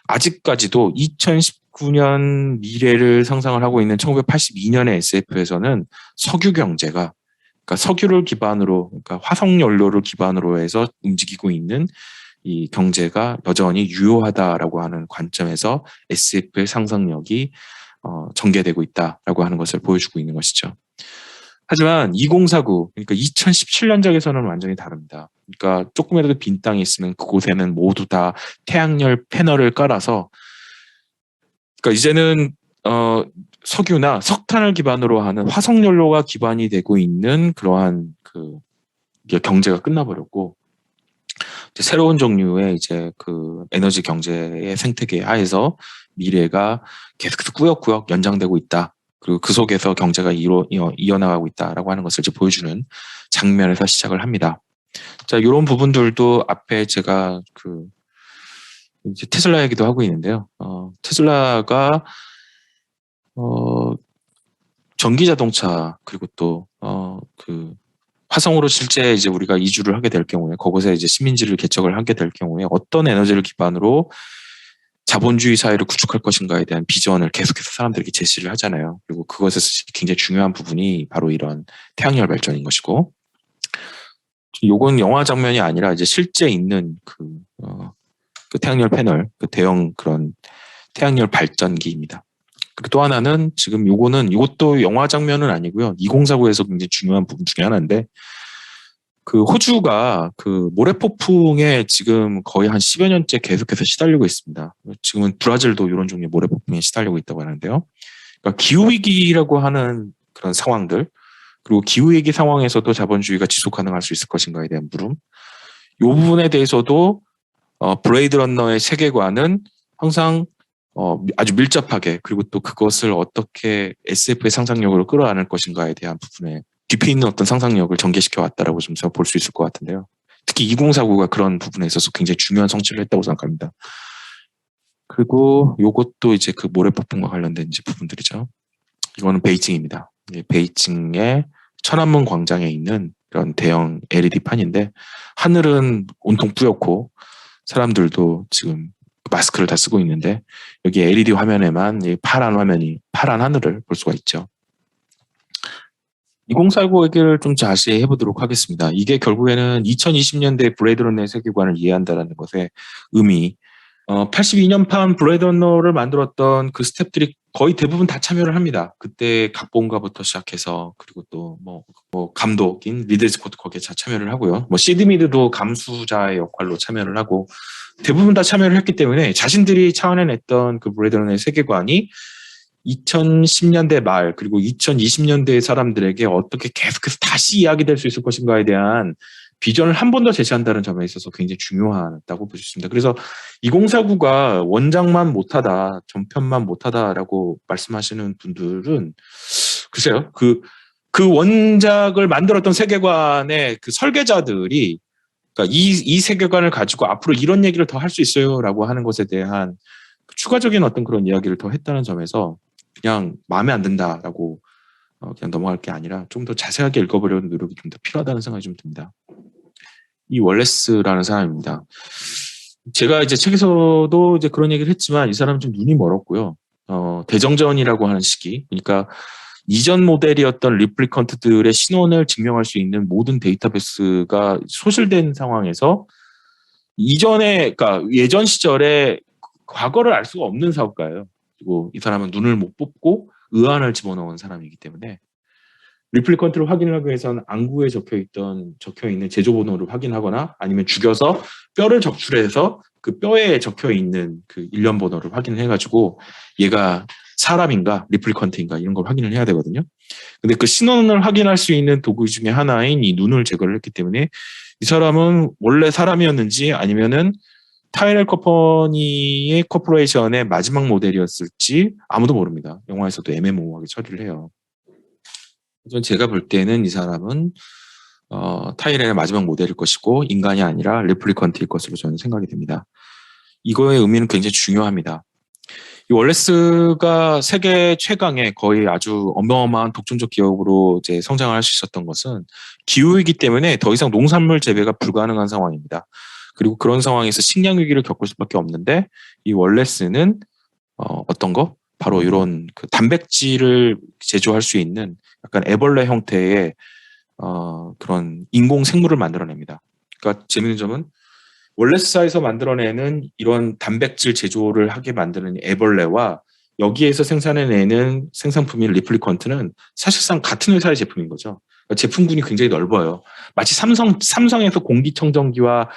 아직까지도 2019년 미래를 상상을 하고 있는 1982년의 SF에서는 석유 경제가 그러니까 석유를 기반으로, 그러니까 화석 연료를 기반으로 해서 움직이고 있는 이 경제가 여전히 유효하다라고 하는 관점에서 SF의 상상력이 전개되고 있다라고 하는 것을 보여주고 있는 것이죠. 하지만 2049, 그러니까 2017년작에서는 완전히 다릅니다. 그러니까 조금이라도 빈 땅이 있으면 그곳에는 모두 다 태양열 패널을 깔아서, 그러니까 이제는 석유나 석탄을 기반으로 하는 화석연료가 기반이 되고 있는 그러한 그 경제가 끝나버렸고, 이제 새로운 종류의 이제 그 에너지 경제의 생태계 하에서 미래가 계속해서 꾸역꾸역 연장되고 있다. 그리고 그 속에서 경제가 이어나가고 있다라고 하는 것을 이제 보여주는 장면에서 시작을 합니다. 자, 이런 부분들도 앞에 제가 그 이제 테슬라 얘기도 하고 있는데요. 테슬라가 전기 자동차 그리고 또 그 화성으로 실제 이제 우리가 이주를 하게 될 경우에 그곳에 이제 시민지를 개척을 하게 될 경우에 어떤 에너지를 기반으로 자본주의 사회를 구축할 것인가에 대한 비전을 계속해서 사람들에게 제시를 하잖아요. 그리고 그것에서 굉장히 중요한 부분이 바로 이런 태양열 발전인 것이고, 요건 영화 장면이 아니라 이제 실제 있는 그 태양열 패널, 그 대형 그런 태양열 발전기입니다. 그리고 또 하나는 지금 이것도 영화 장면은 아니고요. 2049에서 굉장히 중요한 부분 중에 하나인데, 그 호주가 그 모래폭풍에 지금 거의 한 10여 년째 계속해서 시달리고 있습니다. 지금은 브라질도 이런 종류의 모래폭풍에 시달리고 있다고 하는데요. 그러니까 기후위기라고 하는 그런 상황들, 그리고 기후위기 상황에서도 자본주의가 지속 가능할 수 있을 것인가에 대한 물음, 이 부분에 대해서도 블레이드 러너의 세계관은 항상 아주 밀접하게, 그리고 또 그것을 어떻게 SF의 상상력으로 끌어안을 것인가에 대한 부분에 깊이 있는 어떤 상상력을 전개시켜 왔다라고 좀 제가 볼 수 있을 것 같은데요. 특히 2049가 그런 부분에 있어서 굉장히 중요한 성취를 했다고 생각합니다. 그리고 요것도 이제 그 모래폭풍과 관련된 이제 부분들이죠. 이거는 베이징입니다. 베이징의 천안문 광장에 있는 그런 대형 LED판인데, 하늘은 온통 뿌옇고 사람들도 지금 마스크를 다 쓰고 있는데, 여기 LED 화면에만 이 파란 하늘을 볼 수가 있죠. 2049 얘기를 좀 자세히 해보도록 하겠습니다. 이게 결국에는 2020년대 블레이드 러너의 세계관을 이해한다는 것의 의미, 82년판 블레이드 러너를 만들었던 그 스태프들이 거의 대부분 다 참여를 합니다. 그때 각본가부터 시작해서, 그리고 또 뭐 감독인 리들 스코트 거기에 다 참여를 하고요. 뭐 시드 미드도 감수자의 역할로 참여를 하고, 대부분 다 참여를 했기 때문에 자신들이 차원해냈던 그 블레이드 러너의 세계관이 2010년대 말 그리고 2020년대 사람들에게 어떻게 계속해서 다시 이야기될 수 있을 것인가에 대한 비전을 한 번 더 제시한다는 점에 있어서 굉장히 중요하다고 볼 수 있습니다. 그래서 2049가 원작만 못하다, 전편만 못하다라고 말씀하시는 분들은 글쎄요, 그 원작을 만들었던 세계관의 그 설계자들이, 그러니까 이 세계관을 가지고 앞으로 이런 얘기를 더 할 수 있어요라고 하는 것에 대한 추가적인 어떤 그런 이야기를 더 했다는 점에서 그냥 마음에 안 든다라고 그냥 넘어갈 게 아니라 좀 더 자세하게 읽어보려는 노력이 좀 더 필요하다는 생각이 좀 듭니다. 이 월레스라는 사람입니다. 제가 이제 책에서도 이제 그런 얘기를 했지만 이 사람은 좀 눈이 멀었고요. 대정전이라고 하는 시기, 그러니까 이전 모델이었던 리플리컨트들의 신원을 증명할 수 있는 모든 데이터베이스가 소실된 상황에서 그러니까 예전 시절에 과거를 알 수가 없는 사업가예요. 그리고 이 사람은 눈을 못 뽑고 의안을 집어넣은 사람이기 때문에 리플리컨트를 확인을 하기 위해서는 안구에 적혀있는 제조번호를 확인하거나 아니면 죽여서 뼈를 적출해서 그 뼈에 적혀있는 그 일련 번호를 확인해가지고 얘가 사람인가 리플리컨트인가 이런 걸 확인을 해야 되거든요. 근데 그 신원을 확인할 수 있는 도구 중에 하나인 이 눈을 제거를 했기 때문에 이 사람은 원래 사람이었는지 아니면은 타이렐 커퍼니의 코퍼레이션의 마지막 모델이었을지 아무도 모릅니다. 영화에서도 애매모호하게 처리를 해요. 제가 볼 때는 이 사람은 타이렐의 마지막 모델일 것이고 인간이 아니라 레플리컨트일 것으로 저는 생각이 됩니다. 이거의 의미는 굉장히 중요합니다. 이 월레스가 세계 최강의 거의 아주 어마어마한 독점적 기업으로 이제 성장을 할 수 있었던 것은 기후이기 때문에 더 이상 농산물 재배가 불가능한 상황입니다. 그리고 그런 상황에서 식량 위기를 겪을 수밖에 없는데 이 월레스는 어떤 거? 바로 이런 그 단백질을 제조할 수 있는 약간 애벌레 형태의 그런 인공 생물을 만들어냅니다. 그러니까 재밌는 점은 월레스사에서 만들어내는 이런 단백질 제조를 하게 만드는 애벌레와 여기에서 생산해내는 생산품인 리플리컨트는 사실상 같은 회사의 제품인 거죠. 그러니까 제품군이 굉장히 넓어요. 마치 삼성에서 공기청정기와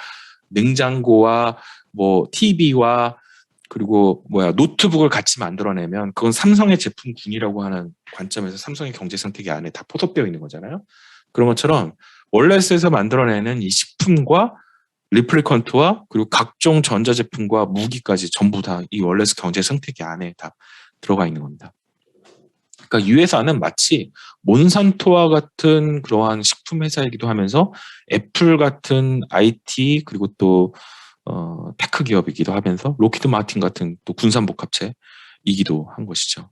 냉장고와 뭐 TV와 그리고 노트북을 같이 만들어내면 그건 삼성의 제품군이라고 하는 관점에서 삼성의 경제 생태계 안에 다 포섭되어 있는 거잖아요. 그런 것처럼 월레스에서 만들어내는 이 식품과 리플리컨트와 그리고 각종 전자제품과 무기까지 전부 다 이 월레스 경제 생태계 안에 다 들어가 있는 겁니다. 그러니까 이 회사는 마치 몬산토와 같은 그러한 식품 회사이기도 하면서 애플 같은 IT 그리고 또 테크 기업이기도 하면서 로키드 마틴 같은 또 군산복합체이기도 한 것이죠.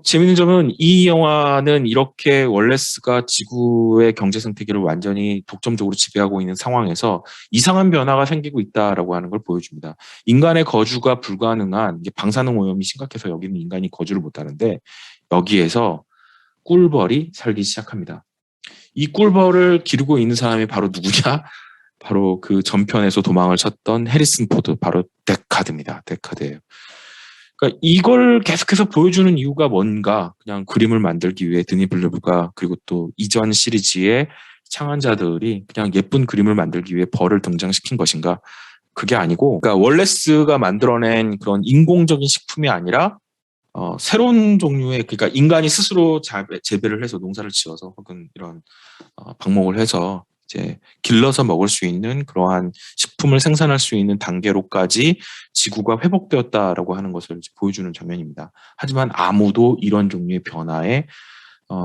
재밌는 점은 이 영화는 이렇게 월레스가 지구의 경제 생태계를 완전히 독점적으로 지배하고 있는 상황에서 이상한 변화가 생기고 있다라고 하는 걸 보여줍니다. 인간의 거주가 불가능한 방사능 오염이 심각해서 여기는 인간이 거주를 못하는데 여기에서 꿀벌이 살기 시작합니다. 이 꿀벌을 기르고 있는 사람이 바로 누구냐? 바로 그 전편에서 도망을 쳤던 해리슨 포드, 바로 데카드입니다. 데카드예요. 그러니까 이걸 계속해서 보여주는 이유가 뭔가 그냥 그림을 만들기 위해 드니 빌르브가 그리고 또 이전 시리즈의 창안자들이 그냥 예쁜 그림을 만들기 위해 벌을 등장시킨 것인가? 그게 아니고 그러니까 월레스가 만들어낸 그런 인공적인 식품이 아니라 새로운 종류의 그러니까 인간이 스스로 재배를 해서 농사를 지어서 혹은 이런 방목을 해서 이제 길러서 먹을 수 있는 그러한 식품을 생산할 수 있는 단계로까지 지구가 회복되었다라고 하는 것을 보여주는 장면입니다. 하지만 아무도 이런 종류의 변화에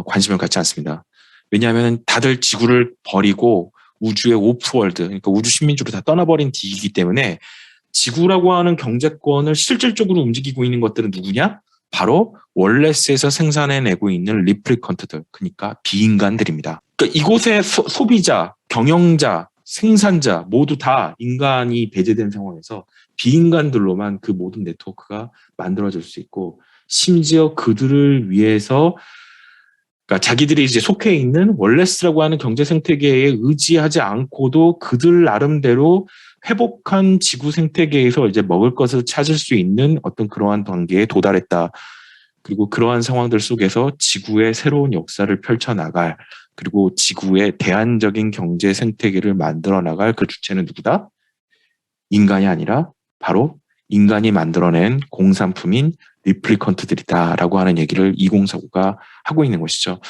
관심을 갖지 않습니다. 왜냐하면 다들 지구를 버리고 우주의 오프월드, 그러니까 우주 식민지로 다 떠나버린 뒤이기 때문에 지구라고 하는 경제권을 실질적으로 움직이고 있는 것들은 누구냐? 바로 월레스에서 생산해내고 있는 리플리컨트들, 그러니까 비인간들입니다. 그러니까 이곳의 소비자, 경영자, 생산자 모두 다 인간이 배제된 상황에서 비인간들로만 그 모든 네트워크가 만들어질 수 있고 심지어 그들을 위해서 그러니까 자기들이 이제 속해 있는 월레스라고 하는 경제 생태계에 의지하지 않고도 그들 나름대로 회복한 지구 생태계에서 이제 먹을 것을 찾을 수 있는 어떤 그러한 단계에 도달했다. 그리고 그러한 상황들 속에서 지구의 새로운 역사를 펼쳐나갈 그리고 지구의 대안적인 경제 생태계를 만들어 나갈 그 주체는 누구다? 인간이 아니라 바로 인간이 만들어낸 공산품인 리플리컨트들이다라고 하는 얘기를 2049가 하고 있는 것이죠.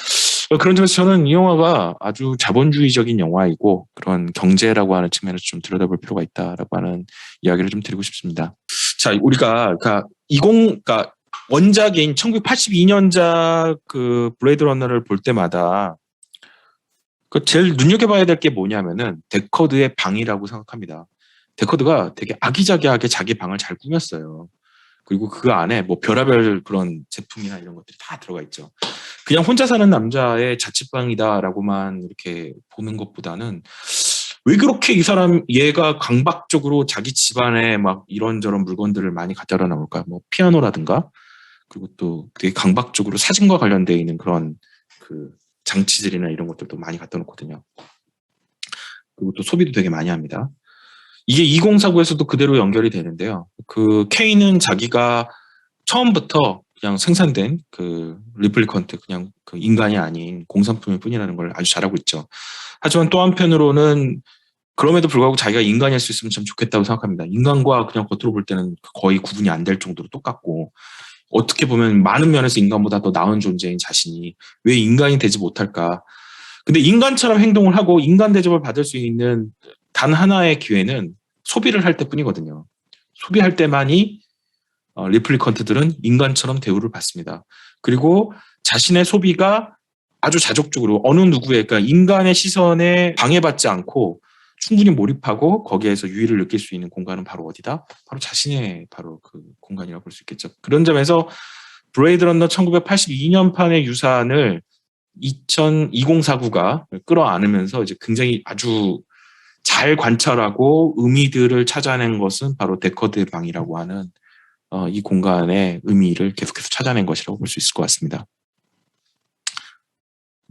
그런 점에서 저는 이 영화가 아주 자본주의적인 영화이고 그런 경제라고 하는 측면에서 좀 들여다볼 필요가 있다라고 하는 이야기를 좀 드리고 싶습니다. 자, 우리가 그러니까 원작인 1982년작 그 블레이드 러너를 볼 때마다 그 제일 눈여겨봐야 될 게 뭐냐면은 데커드의 방이라고 생각합니다. 데커드가 되게 아기자기하게 자기 방을 잘 꾸몄어요. 그리고 그 안에 뭐 별의별 그런 제품이나 이런 것들이 다 들어가 있죠. 그냥 혼자 사는 남자의 자취방이다라고만 이렇게 보는 것보다는 왜 그렇게 얘가 강박적으로 자기 집안에 막 이런저런 물건들을 많이 갖다 놓을까? 뭐 피아노라든가 그리고 또 되게 강박적으로 사진과 관련되어 있는 그런 그 장치들이나 이런 것들도 많이 갖다 놓거든요. 그리고 또 소비도 되게 많이 합니다. 이게 2049에서도 그대로 연결이 되는데요. 그 K는 자기가 처음부터 그냥 생산된 그 리플리컨트 그냥 그 인간이 아닌 공산품일 뿐이라는 걸 아주 잘하고 있죠. 하지만 또 한편으로는 그럼에도 불구하고 자기가 인간일 수 있으면 참 좋겠다고 생각합니다. 인간과 그냥 겉으로 볼 때는 거의 구분이 안 될 정도로 똑같고 어떻게 보면 많은 면에서 인간보다 더 나은 존재인 자신이 왜 인간이 되지 못할까? 근데 인간처럼 행동을 하고 인간 대접을 받을 수 있는 단 하나의 기회는 소비를 할 때뿐이거든요. 소비할 때만이 리플리컨트들은 인간처럼 대우를 받습니다. 그리고 자신의 소비가 아주 자족적으로 어느 누구의 그러니까 인간의 시선에 방해받지 않고 충분히 몰입하고 거기에서 유의를 느낄 수 있는 공간은 바로 어디다? 바로 자신의 바로 그 공간이라고 볼 수 있겠죠. 그런 점에서 블레이드 러너 1982년판의 유산을 2049가 끌어안으면서 이제 굉장히 아주 잘 관찰하고 의미들을 찾아낸 것은 바로 데커드의 방이라고 하는 이 공간의 의미를 계속해서 찾아낸 것이라고 볼 수 있을 것 같습니다.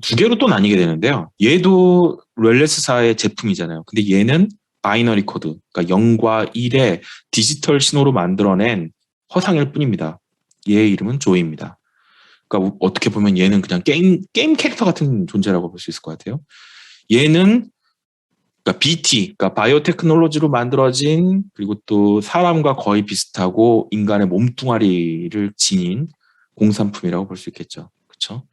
두 개로 또 나뉘게 되는데요. 얘도 렐레스사의 제품이잖아요. 근데 얘는 바이너리 코드, 그러니까 0과 1의 디지털 신호로 만들어낸 허상일 뿐입니다. 얘의 이름은 조이입니다. 그러니까 어떻게 보면 얘는 그냥 게임 캐릭터 같은 존재라고 볼 수 있을 것 같아요. 얘는 그러니까 BT, 그러니까 바이오테크놀로지로 만들어진 그리고 또 사람과 거의 비슷하고 인간의 몸뚱아리를 지닌 공산품이라고 볼 수 있겠죠. 그렇죠?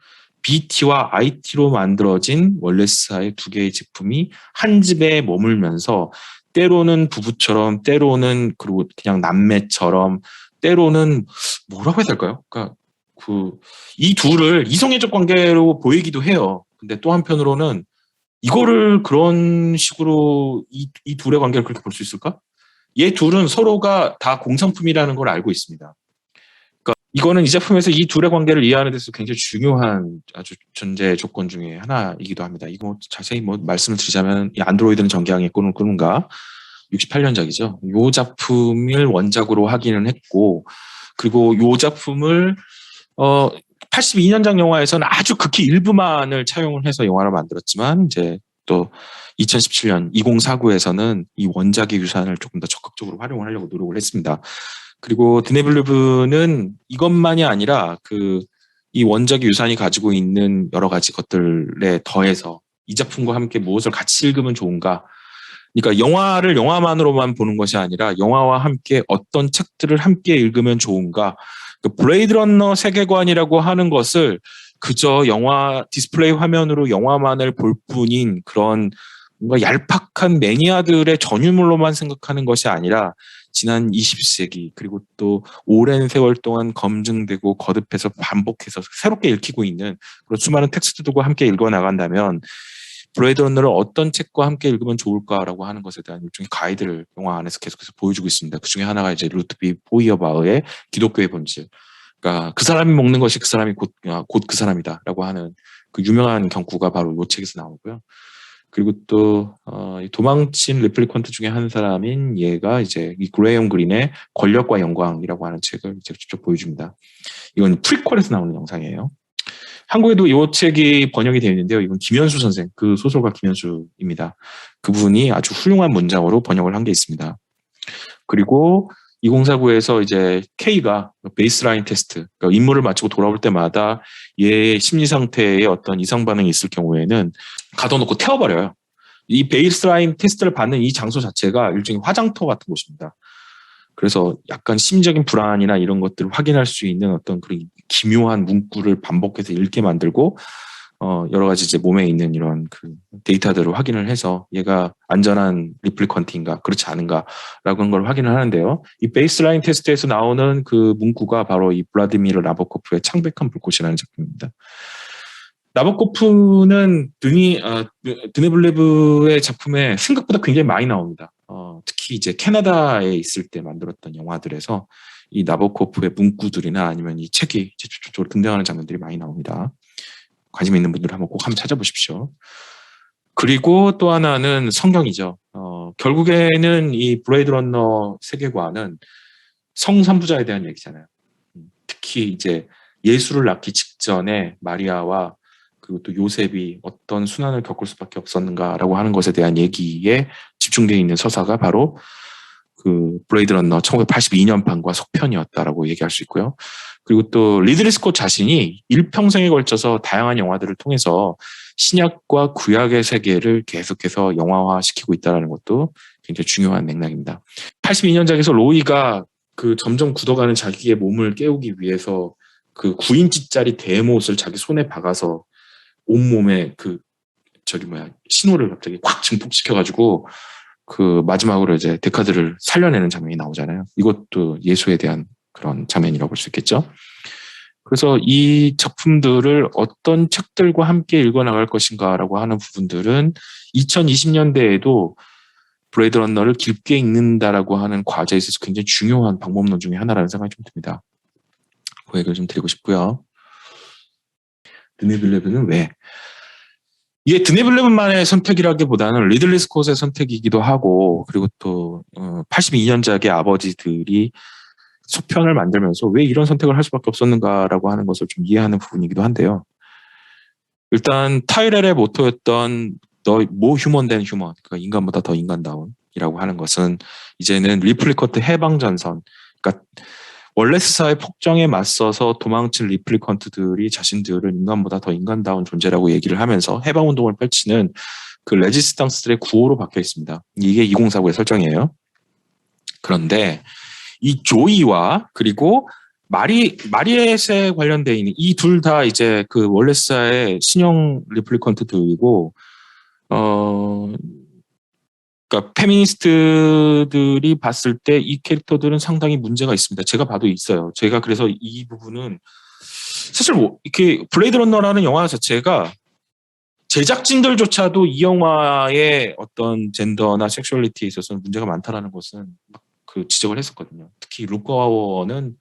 BT와 IT로 만들어진 월레스사의 두 개의 제품이 한 집에 머물면서 때로는 부부처럼 때로는 그리고 그냥 남매처럼 때로는 뭐라고 해야 될까요? 그러니까 이 둘을 이성애적 관계로 보이기도 해요. 근데 또 한편으로는 이거를 그런 식으로 이 둘의 관계를 그렇게 볼 수 있을까? 얘 둘은 서로가 다 공산품이라는 걸 알고 있습니다. 그러니까 이거는 이 작품에서 이 둘의 관계를 이해하는 데서 굉장히 중요한 아주 전제 조건 중에 하나이기도 합니다. 이거 뭐 자세히 뭐 말씀을 드리자면 이 안드로이드는 전기장애 꾸는가 68년작이죠. 이 작품을 원작으로 하기는 했고 그리고 이 작품을 82년작 영화에서는 아주 극히 일부만을 차용을 해서 영화를 만들었지만 이제 또 2017년 2049에서는 이 원작의 유산을 조금 더 적극적으로 활용을 하려고 노력을 했습니다. 그리고 드네빌리브는 이것만이 아니라 이 원작의 유산이 가지고 있는 여러 가지 것들에 더해서 이 작품과 함께 무엇을 같이 읽으면 좋은가. 그러니까 영화를 영화만으로만 보는 것이 아니라 영화와 함께 어떤 책들을 함께 읽으면 좋은가. 그 블레이드 러너 세계관이라고 하는 것을 그저 영화 디스플레이 화면으로 영화만을 볼 뿐인 그런 뭔가 얄팍한 매니아들의 전유물로만 생각하는 것이 아니라 지난 20세기 그리고 또 오랜 세월 동안 검증되고 거듭해서 반복해서 새롭게 읽히고 있는 그런 수많은 텍스트들과 함께 읽어 나간다면 블레이드 러너를 어떤 책과 함께 읽으면 좋을까라고 하는 것에 대한 일종의 가이드를 영화 안에서 계속해서 보여주고 있습니다. 그 중에 하나가 이제 루트비 보이어바흐의 기독교의 본질. 그러니까 그 사람이 먹는 것이 그 사람이 곧 그 사람이다라고 하는 그 유명한 경구가 바로 이 책에서 나오고요. 그리고 또 도망친 레플리컨트 중에 한 사람인 얘가 이제 이 그레이엄 그린의 권력과 영광이라고 하는 책을 이제 직접 보여줍니다. 이건 프리퀄에서 나오는 영상이에요. 한국에도 이 책이 번역이 되어 있는데요. 이건 김현수 선생, 그 소설가 김현수입니다. 그분이 아주 훌륭한 문장으로 번역을 한 게 있습니다. 그리고 2049에서 이제 K가 베이스라인 테스트, 그러니까 임무를 마치고 돌아올 때마다 얘의 심리 상태에 어떤 이상 반응이 있을 경우에는 가둬놓고 태워버려요. 이 베이스라인 테스트를 받는 이 장소 자체가 일종의 화장터 같은 곳입니다. 그래서 약간 심리적인 불안이나 이런 것들을 확인할 수 있는 어떤 그런 기묘한 문구를 반복해서 읽게 만들고 여러 가지 이제 몸에 있는 이런 그 데이터들을 확인을 해서 얘가 안전한 리플리컨트인가 그렇지 않은가라고 하는 걸 확인을 하는데요. 이 베이스라인 테스트에서 나오는 그 문구가 바로 이 블라디미르 나보코프의 창백한 불꽃이라는 작품입니다. 나보코프는 드네블레브의 작품에 생각보다 굉장히 많이 나옵니다. 특히 이제 캐나다에 있을 때 만들었던 영화들에서 이 나보코프의 문구들이나 아니면 이 책이 직접적으로 등장하는 장면들이 많이 나옵니다. 관심 있는 분들 한번 꼭 한번 찾아보십시오. 그리고 또 하나는 성경이죠. 결국에는 이 블레이드 러너 세계관은 성삼부자에 대한 얘기잖아요. 특히 이제 예수를 낳기 직전에 마리아와 그리고 또 요셉이 어떤 순환을 겪을 수밖에 없었는가라고 하는 것에 대한 얘기에 집중되어 있는 서사가 바로 그 블레이드 러너 1982년판과 속편이었다라고 얘기할 수 있고요. 그리고 또 리들리 스콧 자신이 일평생에 걸쳐서 다양한 영화들을 통해서 신약과 구약의 세계를 계속해서 영화화시키고 있다는 것도 굉장히 중요한 맥락입니다. 82년작에서 로이가 그 점점 굳어가는 자기의 몸을 깨우기 위해서 그 9인치짜리 대못을 자기 손에 박아서 온몸에 신호를 갑자기 확 증폭시켜가지고 그 마지막으로 이제 데카드를 살려내는 장면이 나오잖아요. 이것도 예수에 대한 그런 장면이라고 볼 수 있겠죠. 그래서 이 작품들을 어떤 책들과 함께 읽어나갈 것인가라고 하는 부분들은 2020년대에도 블레이드 러너를 깊게 읽는다라고 하는 과제에 있어서 굉장히 중요한 방법론 중에 하나라는 생각이 좀 듭니다. 그 얘기를 좀 드리고 싶고요. 드네빌레브는 왜? 이게 드네빌레브만의 선택이라기보다는 리들리 스콧의 선택이기도 하고 그리고 또 82년작의 아버지들이 소편을 만들면서 왜 이런 선택을 할 수밖에 없었는가라고 하는 것을 좀 이해하는 부분이기도 한데요. 일단 타이렐의 모토였던 너 모 휴먼 된 휴먼, 그러니까 인간보다 더 인간다운이라고 하는 것은 이제는 리플리컨트 해방전선, 그러니까 월레스사의 폭정에 맞서서 도망친 리플리컨트들이 자신들을 인간보다 더 인간다운 존재라고 얘기를 하면서 해방운동을 펼치는 그 레지스탕스들의 구호로 박혀 있습니다. 이게 2049의 설정이에요. 그런데 이 조이와 그리고 마리엣에 관련돼 있는 이 둘 다 이제 그 월레스사의 신형 리플리컨트들이고, 그러니까 페미니스트들이 봤을 때 이 캐릭터들은 상당히 문제가 있습니다. 제가 봐도 있어요. 제가 그래서 이 부분은 사실 뭐 이렇게 블레이드 러너라는 영화 자체가 제작진들조차도 이 영화의 어떤 젠더나 섹슈얼리티에 있어서는 문제가 많다라는 것은 막 그 지적을 했었거든요. 특히 루커워는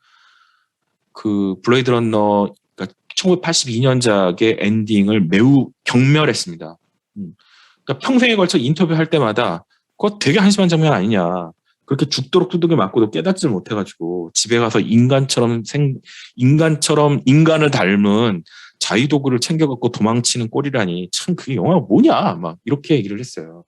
그 블레이드 러너, 그러니까 1982년작의 엔딩을 매우 경멸했습니다. 그러니까 평생에 걸쳐 인터뷰할 때마다 그거 되게 한심한 장면 아니냐. 그렇게 죽도록 두들겨 맞고도 깨닫지를 못해가지고 집에 가서 인간처럼 인간을 닮은 자위도구를 챙겨갖고 도망치는 꼴이라니 참 그게 영화가 뭐냐 막 이렇게 얘기를 했어요.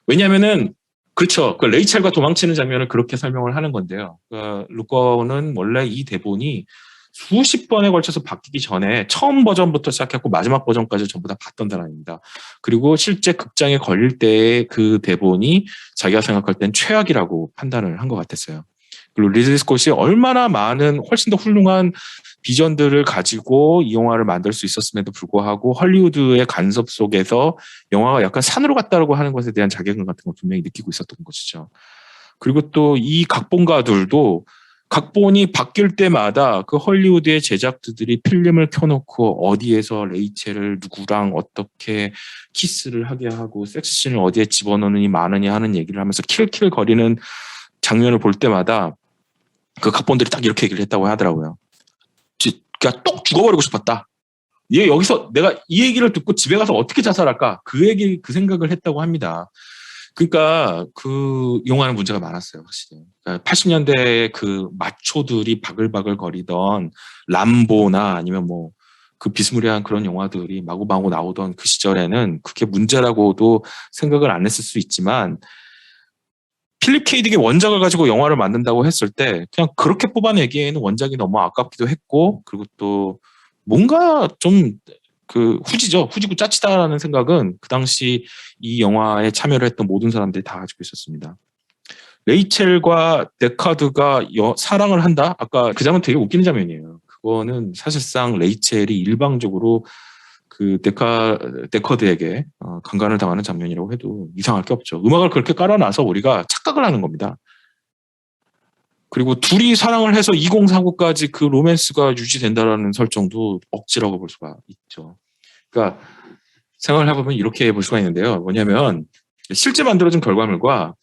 왜냐하면은 그렇죠. 그 레이첼과 도망치는 장면을 그렇게 설명을 하는 건데요. 그러니까 루커는 원래 이 대본이 수십 번에 걸쳐서 바뀌기 전에 처음 버전부터 시작했고 마지막 버전까지 전부 다 봤던 사람입니다. 그리고 실제 극장에 걸릴 때의 그 대본이 자기가 생각할 땐 최악이라고 판단을 한 것 같았어요. 그리고 리들리 스콧이 얼마나 많은 훨씬 더 훌륭한 비전들을 가지고 이 영화를 만들 수 있었음에도 불구하고 헐리우드의 간섭 속에서 영화가 약간 산으로 갔다라고 하는 것에 대한 자괴감 같은 걸 분명히 느끼고 있었던 것이죠. 그리고 또 이 각본가들도 각본이 바뀔 때마다 그 헐리우드의 제작자들이 필름을 켜놓고 어디에서 레이첼을 누구랑 어떻게 키스를 하게 하고 섹스씬을 어디에 집어넣느니 마느니 하는 얘기를 하면서 킬킬거리는 장면을 볼 때마다 그 각본들이 딱 이렇게 얘기를 했다고 하더라고요. 그러니까 똑 죽어버리고 싶었다. 얘 여기서 내가 이 얘기를 듣고 집에 가서 어떻게 자살할까? 그 생각을 했다고 합니다. 그러니까 그 영화는 문제가 많았어요, 사실. 그러니까 80년대 그 마초들이 바글바글 거리던 람보나 아니면 뭐 그 비스무리한 그런 영화들이 마구마구 나오던 그 시절에는 그게 문제라고도 생각을 안 했을 수 있지만 필립 K. 딕의 원작을 가지고 영화를 만든다고 했을 때 그냥 그렇게 뽑아내기에는 원작이 너무 아깝기도 했고, 그리고 또 뭔가 좀 그 후지고 짜치다라는 생각은 그 당시 이 영화에 참여를 했던 모든 사람들이 다 가지고 있었습니다. 레이첼과 데카드가 사랑을 한다? 아까 그 장면 되게 웃기는 장면이에요. 그거는 사실상 레이첼이 일방적으로 그 데커드에게 강간을 당하는 장면이라고 해도 이상할 게 없죠. 음악을 그렇게 깔아놔서 우리가 착각을 하는 겁니다. 그리고 둘이 사랑을 해서 2049까지 그 로맨스가 유지된다라는 설정도 억지라고 볼 수가 있죠. 그러니까 생각을 해보면 이렇게 볼 수가 있는데요. 뭐냐면 실제 만들어진 결과물과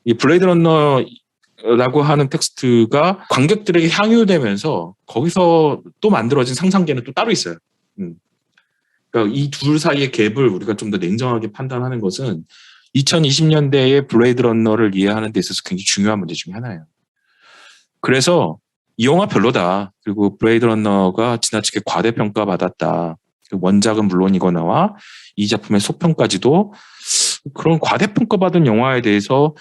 이 블레이드 러너라고 하는 텍스트가 관객들에게 향유되면서 거기서 또 만들어진 상상계는 또 따로 있어요. 그러니까 이 둘 사이의 갭을 우리가 좀 더 냉정하게 판단하는 것은 2020년대의 블레이드 러너를 이해하는 데 있어서 굉장히 중요한 문제 중에 하나예요. 그래서 이 영화 별로다. 그리고 블레이드 러너가 지나치게 과대평가받았다. 원작은 물론이거나와 이 작품의 소평까지도 그런 과대평가받은 영화에 대해서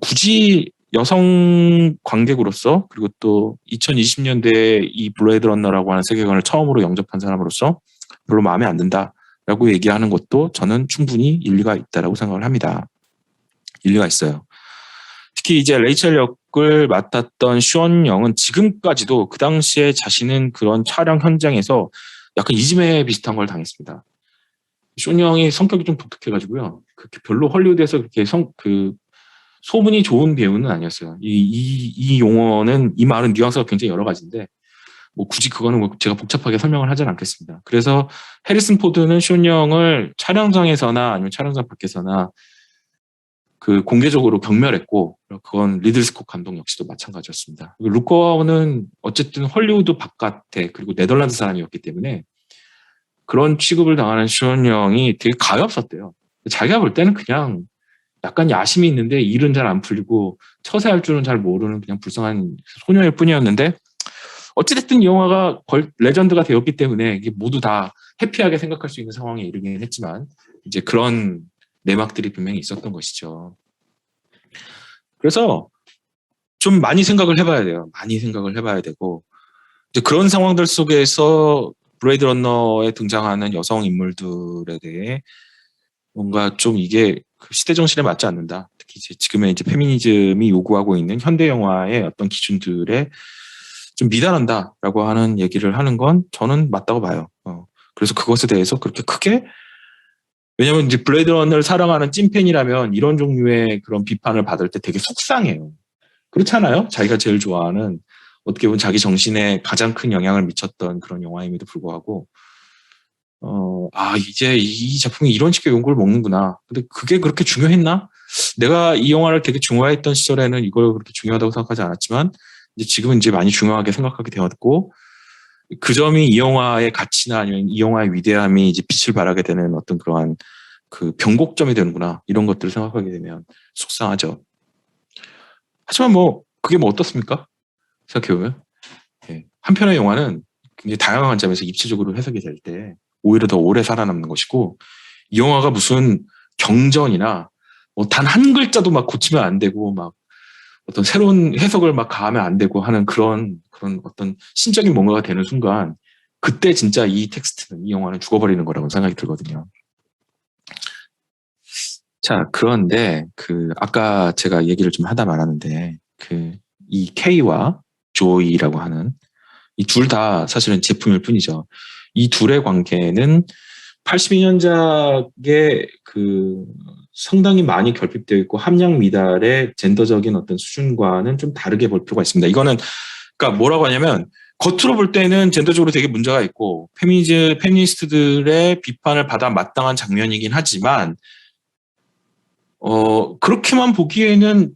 굳이 여성 관객으로서, 그리고 또 2020년대에 이 블레이드 러너라고 하는 세계관을 처음으로 영접한 사람으로서 별로 마음에 안 든다라고 얘기하는 것도 저는 충분히 일리가 있다라고 생각을 합니다. 일리가 있어요. 특히 이제 레이첼 역을 맡았던 슈원 영은 지금까지도 그 당시에 자신은 그런 촬영 현장에서 약간 이지매 비슷한 걸 당했습니다. 슈원 영이 성격이 좀 독특해가지고요. 그렇게 별로 헐리우드에서 그렇게 소문이 좋은 배우는 아니었어요. 이 용어는, 이 말은 뉘앙스가 굉장히 여러 가지인데 뭐 굳이 그거는 뭐 제가 복잡하게 설명을 하진 않겠습니다. 그래서 해리슨 포드는 슈원 영을 촬영장에서나 아니면 촬영장 밖에서나 그 공개적으로 경멸했고, 그건 리들리 스콧 감독 역시도 마찬가지였습니다. 루커는 어쨌든 헐리우드 바깥에 그리고 네덜란드 사람이었기 때문에 그런 취급을 당하는 슈원 영이 되게 가엾었대요. 자기가 볼 때는 그냥 약간 야심이 있는데 일은 잘 안 풀리고 처세할 줄은 잘 모르는 그냥 불쌍한 소녀일 뿐이었는데 어찌됐든 이 영화가 레전드가 되었기 때문에 이게 모두 다 해피하게 생각할 수 있는 상황에 이르긴 했지만 이제 그런 내막들이 분명히 있었던 것이죠. 그래서 좀 많이 생각을 해봐야 돼요. 많이 생각을 해봐야 되고 이제 그런 상황들 속에서 브레이드 러너에 등장하는 여성 인물들에 대해 뭔가 좀 이게 그 시대 정신에 맞지 않는다. 특히 이제 지금의 이제 페미니즘이 요구하고 있는 현대 영화의 어떤 기준들에 좀 미달한다라고 하는 얘기를 하는 건 저는 맞다고 봐요. 그래서 그것에 대해서 그렇게 크게 왜냐면 이제 블레이드 러너를 사랑하는 찐팬이라면 이런 종류의 그런 비판을 받을 때 되게 속상해요. 그렇잖아요. 자기가 제일 좋아하는 어떻게 보면 자기 정신에 가장 큰 영향을 미쳤던 그런 영화임에도 불구하고 이제 이 작품이 이런 식의 용구를 먹는구나. 근데 그게 그렇게 중요했나? 내가 이 영화를 되게 중요했던 시절에는 이걸 그렇게 중요하다고 생각하지 않았지만 이제 지금은 이제 많이 중요하게 생각하게 되었고 그 점이 이 영화의 가치나 아니면 이 영화의 위대함이 이제 빛을 발하게 되는 어떤 그러한 그 변곡점이 되는구나. 이런 것들을 생각하게 되면 속상하죠. 하지만 뭐 그게 뭐 어떻습니까? 생각해보면 한편의 영화는 굉장히 다양한 관점에서 입체적으로 해석이 될 때 오히려 더 오래 살아남는 것이고 이 영화가 무슨 경전이나 뭐 단 한 글자도 막 고치면 안 되고 막 어떤 새로운 해석을 막 가하면 안 되고 하는 그런 어떤 신적인 뭔가가 되는 순간 그때 진짜 이 텍스트는 이 영화는 죽어버리는 거라고 생각이 들거든요. 자, 그런데 그 아까 제가 얘기를 좀 하다 말았는데 그 이 K와 조이라고 하는 이 둘 다 사실은 제품일 뿐이죠. 이 둘의 관계는 82년작에 그 상당히 많이 결핍되어 있고 함량 미달의 젠더적인 어떤 수준과는 좀 다르게 볼 필요가 있습니다. 이거는 그러니까 뭐라고 하냐면 겉으로 볼 때는 젠더적으로 되게 문제가 있고 페미니스트들의 비판을 받아 마땅한 장면이긴 하지만 그렇게만 보기에는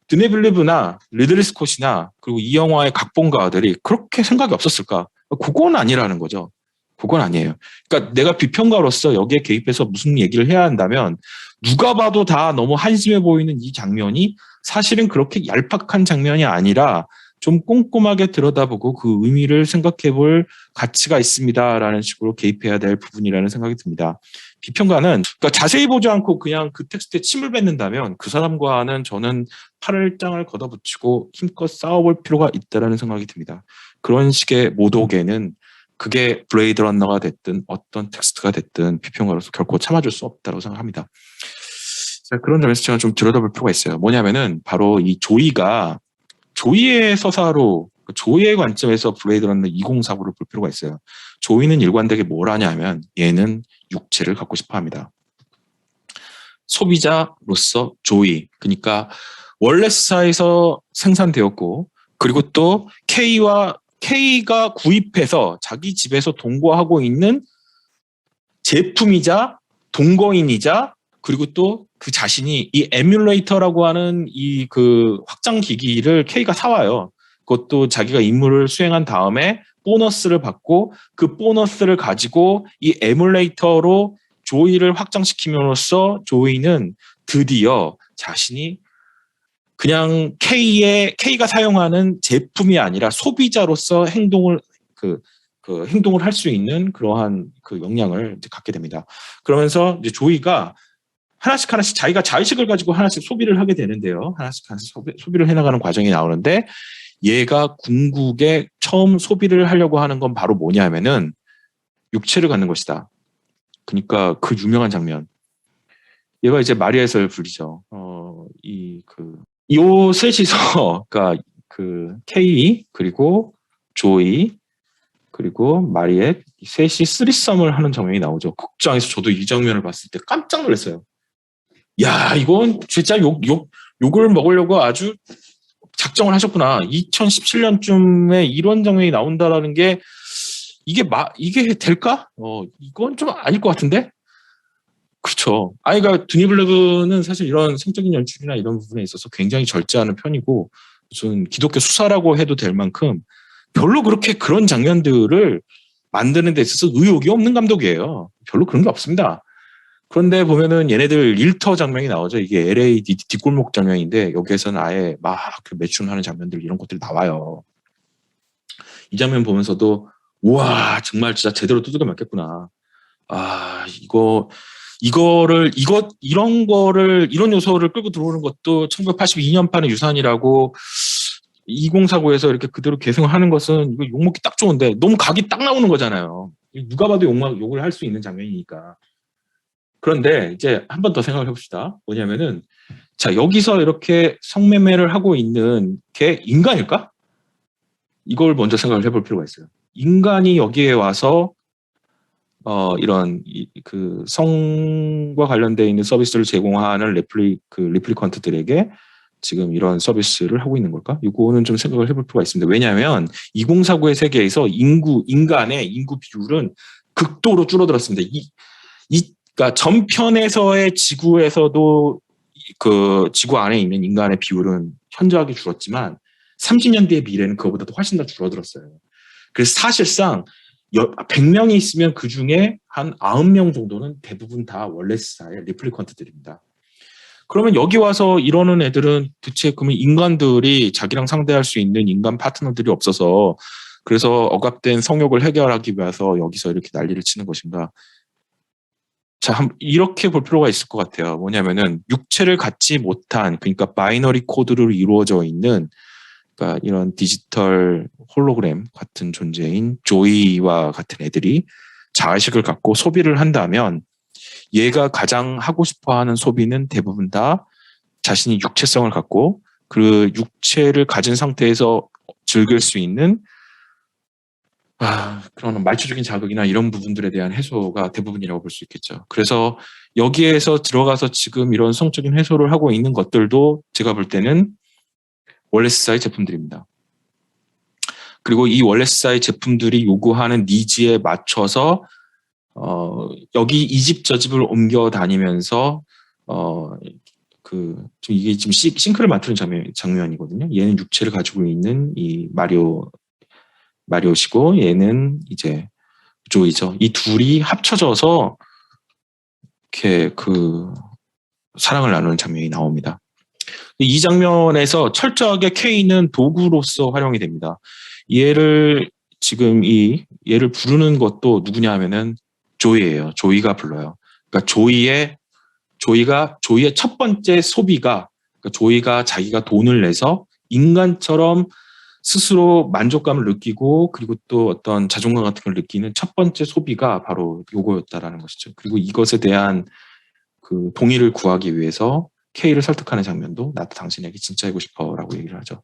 드네빌리브나 리들리 스콧이나 그리고 이 영화의 각본가들이 그렇게 생각이 없었을까? 그건 아니라는 거죠. 그건 아니에요. 그러니까 내가 비평가로서 여기에 개입해서 무슨 얘기를 해야 한다면 누가 봐도 다 너무 한심해 보이는 이 장면이 사실은 그렇게 얄팍한 장면이 아니라 좀 꼼꼼하게 들여다보고 그 의미를 생각해 볼 가치가 있습니다라는 식으로 개입해야 될 부분이라는 생각이 듭니다. 비평가는 그러니까 자세히 보지 않고 그냥 그 텍스트에 침을 뱉는다면 그 사람과는 저는 팔짱을 걷어붙이고 힘껏 싸워볼 필요가 있다는 생각이 듭니다. 그런 식의 모독에는 그게 블레이드 러너가 됐든 어떤 텍스트가 됐든 비평가로서 결코 참아줄 수 없다고 생각합니다. 자, 그런 점에서 제가 좀 들여다볼 필요가 있어요. 뭐냐면은 바로 이 조이의 서사로 조이의 관점에서 블레이드 러너 2049를 볼 필요가 있어요. 조이는 일관되게 뭘 하냐면 얘는 육체를 갖고 싶어 합니다. 소비자로서 조이, 그러니까 월레스사에서 생산되었고 그리고 또 K가 구입해서 자기 집에서 동거하고 있는 제품이자 동거인이자 그리고 또 그 자신이 이 에뮬레이터라고 하는 이 그 확장 기기를 K가 사와요. 그것도 자기가 임무를 수행한 다음에 보너스를 받고 그 보너스를 가지고 이 에뮬레이터로 조이를 확장시킴으로써 조이는 드디어 자신이 그냥 K가 사용하는 제품이 아니라 소비자로서 행동을 행동을 할 수 있는 그러한 그 역량을 이제 갖게 됩니다. 그러면서 이제 조이가 하나씩 자기가 자의식을 가지고 하나씩 소비를 하게 되는데요. 하나씩 소비를 해나가는 과정이 나오는데 얘가 궁극에 처음 소비를 하려고 하는 건 바로 뭐냐면은 육체를 갖는 것이다. 그러니까 그 유명한 장면. 얘가 이제 마리아에서 불리죠. 요 셋이서 그러니까 그 K 그리고 조이 그리고 마리엣 셋이 쓰리썸을 하는 장면이 나오죠. 극장에서 저도 이 장면을 봤을 때 깜짝 놀랐어요. 야, 이건 진짜 욕을 먹으려고 아주 작정을 하셨구나. 2017년쯤에 이런 장면이 나온다라는 게 이게 될까? 이건 좀 아닐 것 같은데? 그렇죠. 그러니까 드니 블레그는 사실 이런 성적인 연출이나 이런 부분에 있어서 굉장히 절제하는 편이고 무슨 기독교 수사라고 해도 될 만큼 별로 그렇게 그런 장면들을 만드는 데 있어서 의욕이 없는 감독이에요. 별로 그런 게 없습니다. 그런데 보면은 얘네들 일터 장면이 나오죠. 이게 LA 뒷골목 장면인데 여기에서는 아예 막 그 매춘하는 장면들 이런 것들이 나와요. 이 장면 보면서도 우와 정말 진짜 제대로 두들겨 맞겠구나. 이런 요소를 끌고 들어오는 것도 1982년판의 유산이라고 2049에서 이렇게 그대로 계승하는 것은 이거 욕먹기 딱 좋은데 너무 각이 딱 나오는 거잖아요. 누가 봐도 욕을 할 수 있는 장면이니까. 그런데 이제 한 번 더 생각을 해봅시다. 뭐냐면은 자 여기서 이렇게 성매매를 하고 있는 게 인간일까? 이걸 먼저 생각을 해볼 필요가 있어요. 인간이 여기에 와서 그 성과 관련되어 있는 서비스를 제공하는 리플리컨트들에게 지금 이런 서비스를 하고 있는 걸까? 이거는 좀 생각을 해볼 필요가 있습니다. 왜냐하면 2049의 세계에서 인간의 인구 비율은 극도로 줄어들었습니다. 그러니까 전편에서의 지구에서도 그 지구 안에 있는 인간의 비율은 현저하게 줄었지만 30년 뒤의 미래는 그거보다도 훨씬 더 줄어들었어요. 그래서 사실상 100명이 있으면 그 중에 한 90명 정도는 대부분 다 월레스사의 리플리컨트들입니다. 그러면 여기 와서 이러는 애들은 대체 그러면 인간들이 자기랑 상대할 수 있는 인간 파트너들이 없어서 그래서 억압된 성욕을 해결하기 위해서 여기서 이렇게 난리를 치는 것인가? 자, 이렇게 볼 필요가 있을 것 같아요. 뭐냐면은 육체를 갖지 못한 그러니까 바이너리 코드로 이루어져 있는 그러니까 이런 디지털 홀로그램 같은 존재인 조이와 같은 애들이 자아식을 갖고 소비를 한다면 얘가 가장 하고 싶어하는 소비는 대부분 다 자신이 육체성을 갖고 그 육체를 가진 상태에서 즐길 수 있는 그런 말초적인 자극이나 이런 부분들에 대한 해소가 대부분이라고 볼 수 있겠죠. 그래서 여기에서 들어가서 지금 이런 성적인 해소를 하고 있는 것들도 제가 볼 때는 월레스사의 제품들입니다. 그리고 이 월레스사의 제품들이 요구하는 니즈에 맞춰서 여기 이 집 저 집을 옮겨 다니면서 이게 지금 싱크를 맡는 장면이거든요. 얘는 육체를 가지고 있는 이 마리오시고 얘는 이제 조이죠. 이 둘이 합쳐져서 이렇게 사랑을 나누는 장면이 나옵니다. 이 장면에서 철저하게 K는 도구로서 활용이 됩니다. 얘를 부르는 것도 누구냐 하면은 조이예요. 조이가 불러요. 그러니까 조이의 첫 번째 소비가 그러니까 조이가 자기가 돈을 내서 인간처럼 스스로 만족감을 느끼고 그리고 또 어떤 자존감 같은 걸 느끼는 첫 번째 소비가 바로 요거였다라는 것이죠. 그리고 이것에 대한 그 동의를 구하기 위해서 K를 설득하는 장면도 나도 당신에게 진짜이고 싶어라고 얘기를 하죠.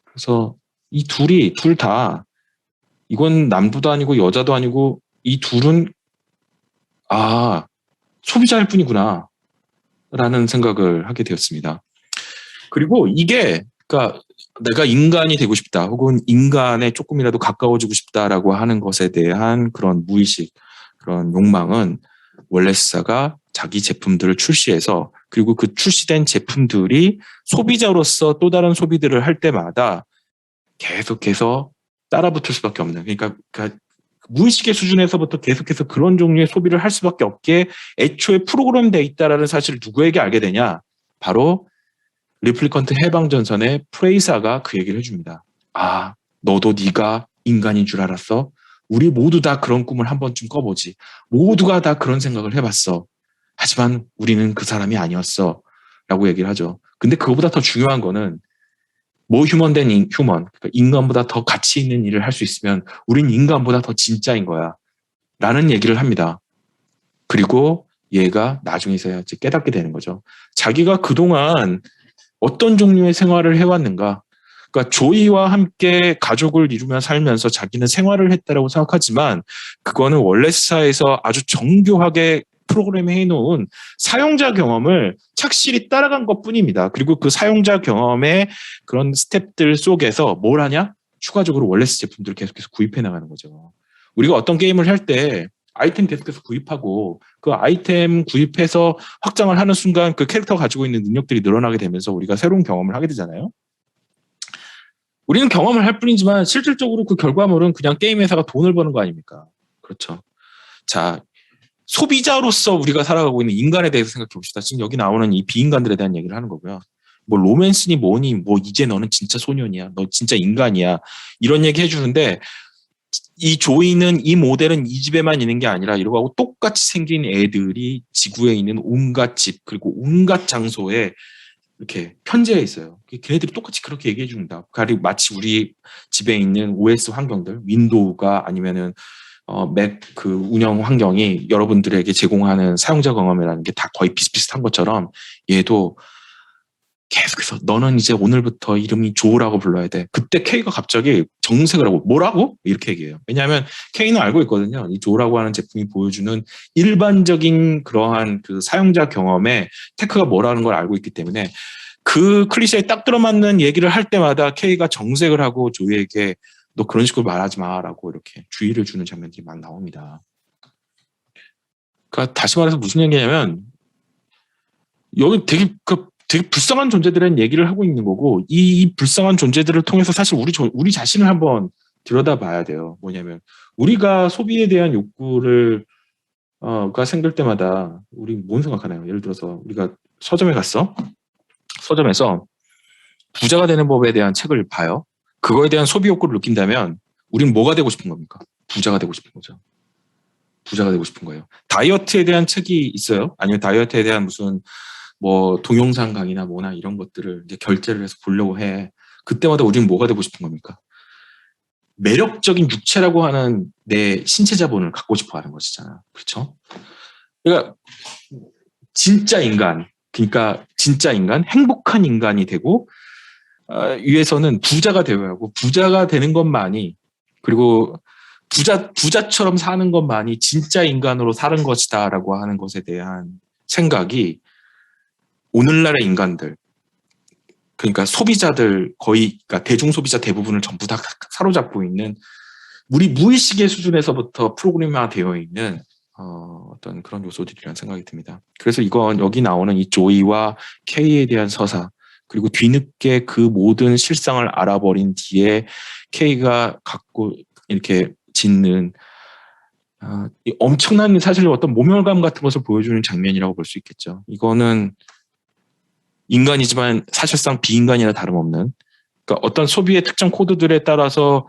그래서 이 둘 다 이건 남자도 아니고 여자도 아니고 이 둘은 소비자일 뿐이구나 라는 생각을 하게 되었습니다. 그리고 이게 그러니까 내가 인간이 되고 싶다 혹은 인간에 조금이라도 가까워지고 싶다라고 하는 것에 대한 그런 무의식 그런 욕망은 월레스사가 자기 제품들을 출시해서 그리고 그 출시된 제품들이 소비자로서 또 다른 소비들을 할 때마다 계속해서 따라붙을 수밖에 없는 그러니까 무의식의 수준에서부터 계속해서 그런 종류의 소비를 할 수밖에 없게 애초에 프로그램되어 있다라는 사실을 누구에게 알게 되냐? 바로 리플리컨트 해방전선의 프레이사가 그 얘기를 해줍니다. 너도 네가 인간인 줄 알았어? 우리 모두 다 그런 꿈을 한 번쯤 꿔보지. 모두가 다 그런 생각을 해봤어. 하지만 우리는 그 사람이 아니었어. 라고 얘기를 하죠. 근데 그거보다 더 중요한 거는 휴먼 된 휴먼, 그러니까 인간보다 더 가치 있는 일을 할 수 있으면 우린 인간보다 더 진짜인 거야. 라는 얘기를 합니다. 그리고 얘가 나중에서야 깨닫게 되는 거죠. 자기가 그동안 어떤 종류의 생활을 해왔는가. 그러니까 조이와 함께 가족을 이루며 살면서 자기는 생활을 했다라고 생각하지만 그거는 월레스사에서 아주 정교하게 프로그램에 해놓은 사용자 경험을 착실히 따라간 것뿐입니다. 그리고 그 사용자 경험의 그런 스텝들 속에서 뭘 하냐? 추가적으로 월레스 제품들을 계속해서 구입해 나가는 거죠. 우리가 어떤 게임을 할 때 아이템 계속해서 구입하고 그 아이템 구입해서 확장을 하는 순간 그 캐릭터가 가지고 있는 능력들이 늘어나게 되면서 우리가 새로운 경험을 하게 되잖아요. 우리는 경험을 할 뿐이지만 실질적으로 그 결과물은 그냥 게임 회사가 돈을 버는 거 아닙니까? 그렇죠. 자, 소비자로서 우리가 살아가고 있는 인간에 대해서 생각해 봅시다. 지금 여기 나오는 이 비인간들에 대한 얘기를 하는 거고요. 뭐 로맨스니 뭐니 뭐 이제 너는 진짜 소년이야. 너 진짜 인간이야. 이런 얘기 해주는데 이 조이는 이 모델은 이 집에만 있는 게 아니라 이러고 하고 똑같이 생긴 애들이 지구에 있는 온갖 집 그리고 온갖 장소에 이렇게 편지해 있어요. 걔네들이 똑같이 그렇게 얘기해 줍니다. 그리고 마치 우리 집에 있는 OS 환경들, 윈도우가 아니면은 맥 그 운영 환경이 여러분들에게 제공하는 사용자 경험이라는 게 다 거의 비슷비슷한 것처럼 얘도 계속해서 너는 이제 오늘부터 이름이 조라고 불러야 돼. 그때 K가 갑자기 정색을 하고 뭐라고? 이렇게 얘기해요. 왜냐하면 K는 알고 있거든요. 이 조라고 하는 제품이 보여주는 일반적인 그러한 그 사용자 경험에 테크가 뭐라는 걸 알고 있기 때문에 그 클리셰에 딱 들어맞는 얘기를 할 때마다 K가 정색을 하고 조이에게 너 그런 식으로 말하지 마라고 이렇게 주의를 주는 장면들이 막 나옵니다. 그러니까 다시 말해서 무슨 얘기냐면 여기 되게 불쌍한 존재들은 얘기를 하고 있는 거고 이 불쌍한 존재들을 통해서 사실 우리 자신을 한번 들여다봐야 돼요. 뭐냐면 우리가 소비에 대한 욕구를 가 생길 때마다 우리 뭔 생각하나요? 예를 들어서 우리가 서점에 갔어. 서점에서 부자가 되는 법에 대한 책을 봐요. 그거에 대한 소비 욕구를 느낀다면 우리는 뭐가 되고 싶은 겁니까? 부자가 되고 싶은 거죠. 부자가 되고 싶은 거예요. 다이어트에 대한 책이 있어요? 아니면 다이어트에 대한 무슨 뭐 동영상 강의나 뭐나 이런 것들을 이제 결제를 해서 보려고 해. 그때마다 우리는 뭐가 되고 싶은 겁니까? 매력적인 육체라고 하는 내 신체 자본을 갖고 싶어 하는 것이잖아. 그렇죠? 그러니까 진짜 인간, 그러니까 진짜 인간, 행복한 인간이 되고 위해서는 부자가 되어야 하고 부자가 되는 것만이 그리고 부자처럼 사는 것만이 진짜 인간으로 사는 것이다라고 하는 것에 대한 생각이 오늘날의 인간들, 그러니까 소비자들 거의, 그러니까 대중 소비자 대부분을 전부 다 사로잡고 있는 우리 무의식의 수준에서부터 프로그램화 되어 있는 어떤 그런 요소들이라는 생각이 듭니다. 그래서 이건 여기 나오는 이 조이와 K에 대한 서사, 그리고 뒤늦게 그 모든 실상을 알아버린 뒤에 K가 갖고 이렇게 짓는 엄청난 사실 어떤 모멸감 같은 것을 보여주는 장면이라고 볼 수 있겠죠. 이거는 인간이지만 사실상 비인간이나 다름없는, 그러니까 어떤 소비의 특정 코드들에 따라서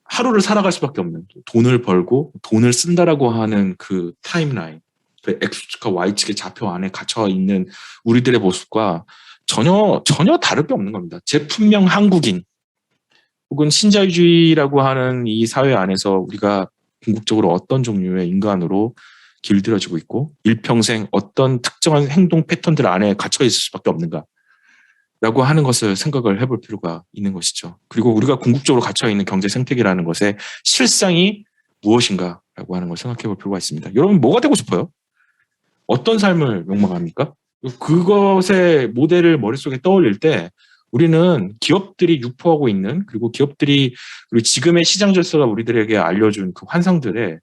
하루를 살아갈 수밖에 없는, 돈을 벌고 돈을 쓴다라고 하는 그 타임라인, 그 X축과 Y축의 좌표 안에 갇혀 있는 우리들의 모습과 전혀 다를 게 없는 겁니다. 제품명 한국인 혹은 신자유주의라고 하는 이 사회 안에서 우리가 궁극적으로 어떤 종류의 인간으로 길들여지고 있고 일평생 어떤 특정한 행동 패턴들 안에 갇혀 있을 수밖에 없는가 라고 하는 것을 생각을 해볼 필요가 있는 것이죠. 그리고 우리가 궁극적으로 갇혀 있는 경제 생태계라는 것의 실상이 무엇인가 라고 하는 걸 생각해 볼 필요가 있습니다. 여러분 뭐가 되고 싶어요? 어떤 삶을 욕망합니까? 그것의 모델을 머릿속에 떠올릴 때 우리는 기업들이 유포하고 있는, 그리고 기업들이 그리고 지금의 시장 질서가 우리들에게 알려준 그 환상들에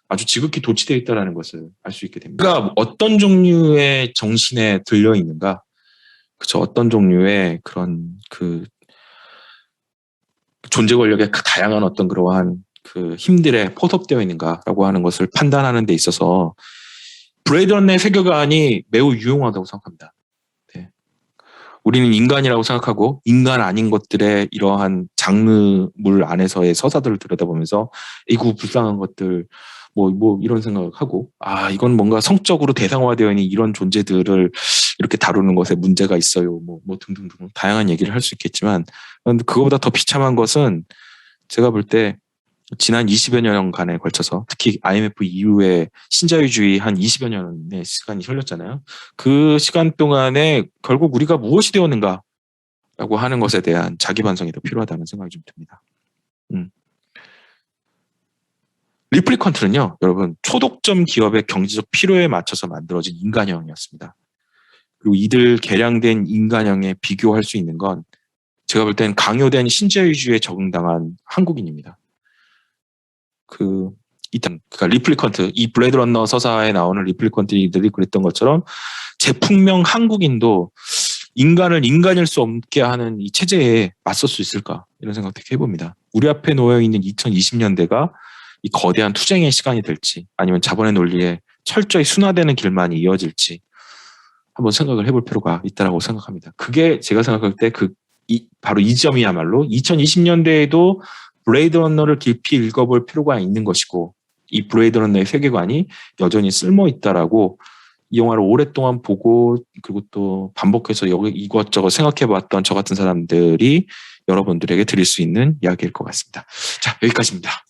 아주 지극히 도취되어 있다는 것을 알 수 있게 됩니다. 우리가 어떤 종류의 정신에 들려 있는가, 그렇죠? 어떤 종류의 그런 그 존재 권력의 다양한 어떤 그러한 그 힘들에 포섭되어 있는가라고 하는 것을 판단하는 데 있어서 블레이드 런너의 세계관이 매우 유용하다고 생각합니다. 네. 우리는 인간이라고 생각하고 인간 아닌 것들의 이러한 장르물 안에서의 서사들을 들여다보면서 이구 불쌍한 것들 뭐 이런 생각을 하고 이건 뭔가 성적으로 대상화되어 있는 이런 존재들을 이렇게 다루는 것에 문제가 있어요. 뭐 등등등 다양한 얘기를 할 수 있겠지만 그거보다 더 비참한 것은 제가 볼 때 지난 20여 년간에 걸쳐서 특히 IMF 이후에 신자유주의 한 20여 년의 시간이 흘렀잖아요. 그 시간 동안에 결국 우리가 무엇이 되었는가라고 하는 것에 대한 자기 반성이 더 필요하다는 생각이 좀 듭니다. 리플리컨트는요, 여러분 초독점 기업의 경제적 필요에 맞춰서 만들어진 인간형이었습니다. 그리고 이들 개량된 인간형에 비교할 수 있는 건 제가 볼 땐 강요된 신자유주의에 적응당한 한국인입니다. 그러니까 리플리컨트, 이 블레이드 런너 서사에 나오는 리플리컨트들이 그랬던 것처럼 제품명 한국인도 인간을 인간일 수 없게 하는 이 체제에 맞설 수 있을까 이런 생각도 해봅니다. 우리 앞에 놓여 있는 2020년대가 이 거대한 투쟁의 시간이 될지 아니면 자본의 논리에 철저히 순화되는 길만이 이어질지 한번 생각을 해볼 필요가 있다라고 생각합니다. 그게 제가 생각할 때 바로 이 점이야말로 2020년대에도 블레이드 러너를 깊이 읽어볼 필요가 있는 것이고, 이 블레이드 러너의 세계관이 여전히 쓸모 있다라고 이 영화를 오랫동안 보고 그리고 또 반복해서 여기 이것저것 생각해봤던 저 같은 사람들이 여러분들에게 드릴 수 있는 이야기일 것 같습니다. 자, 여기까지입니다.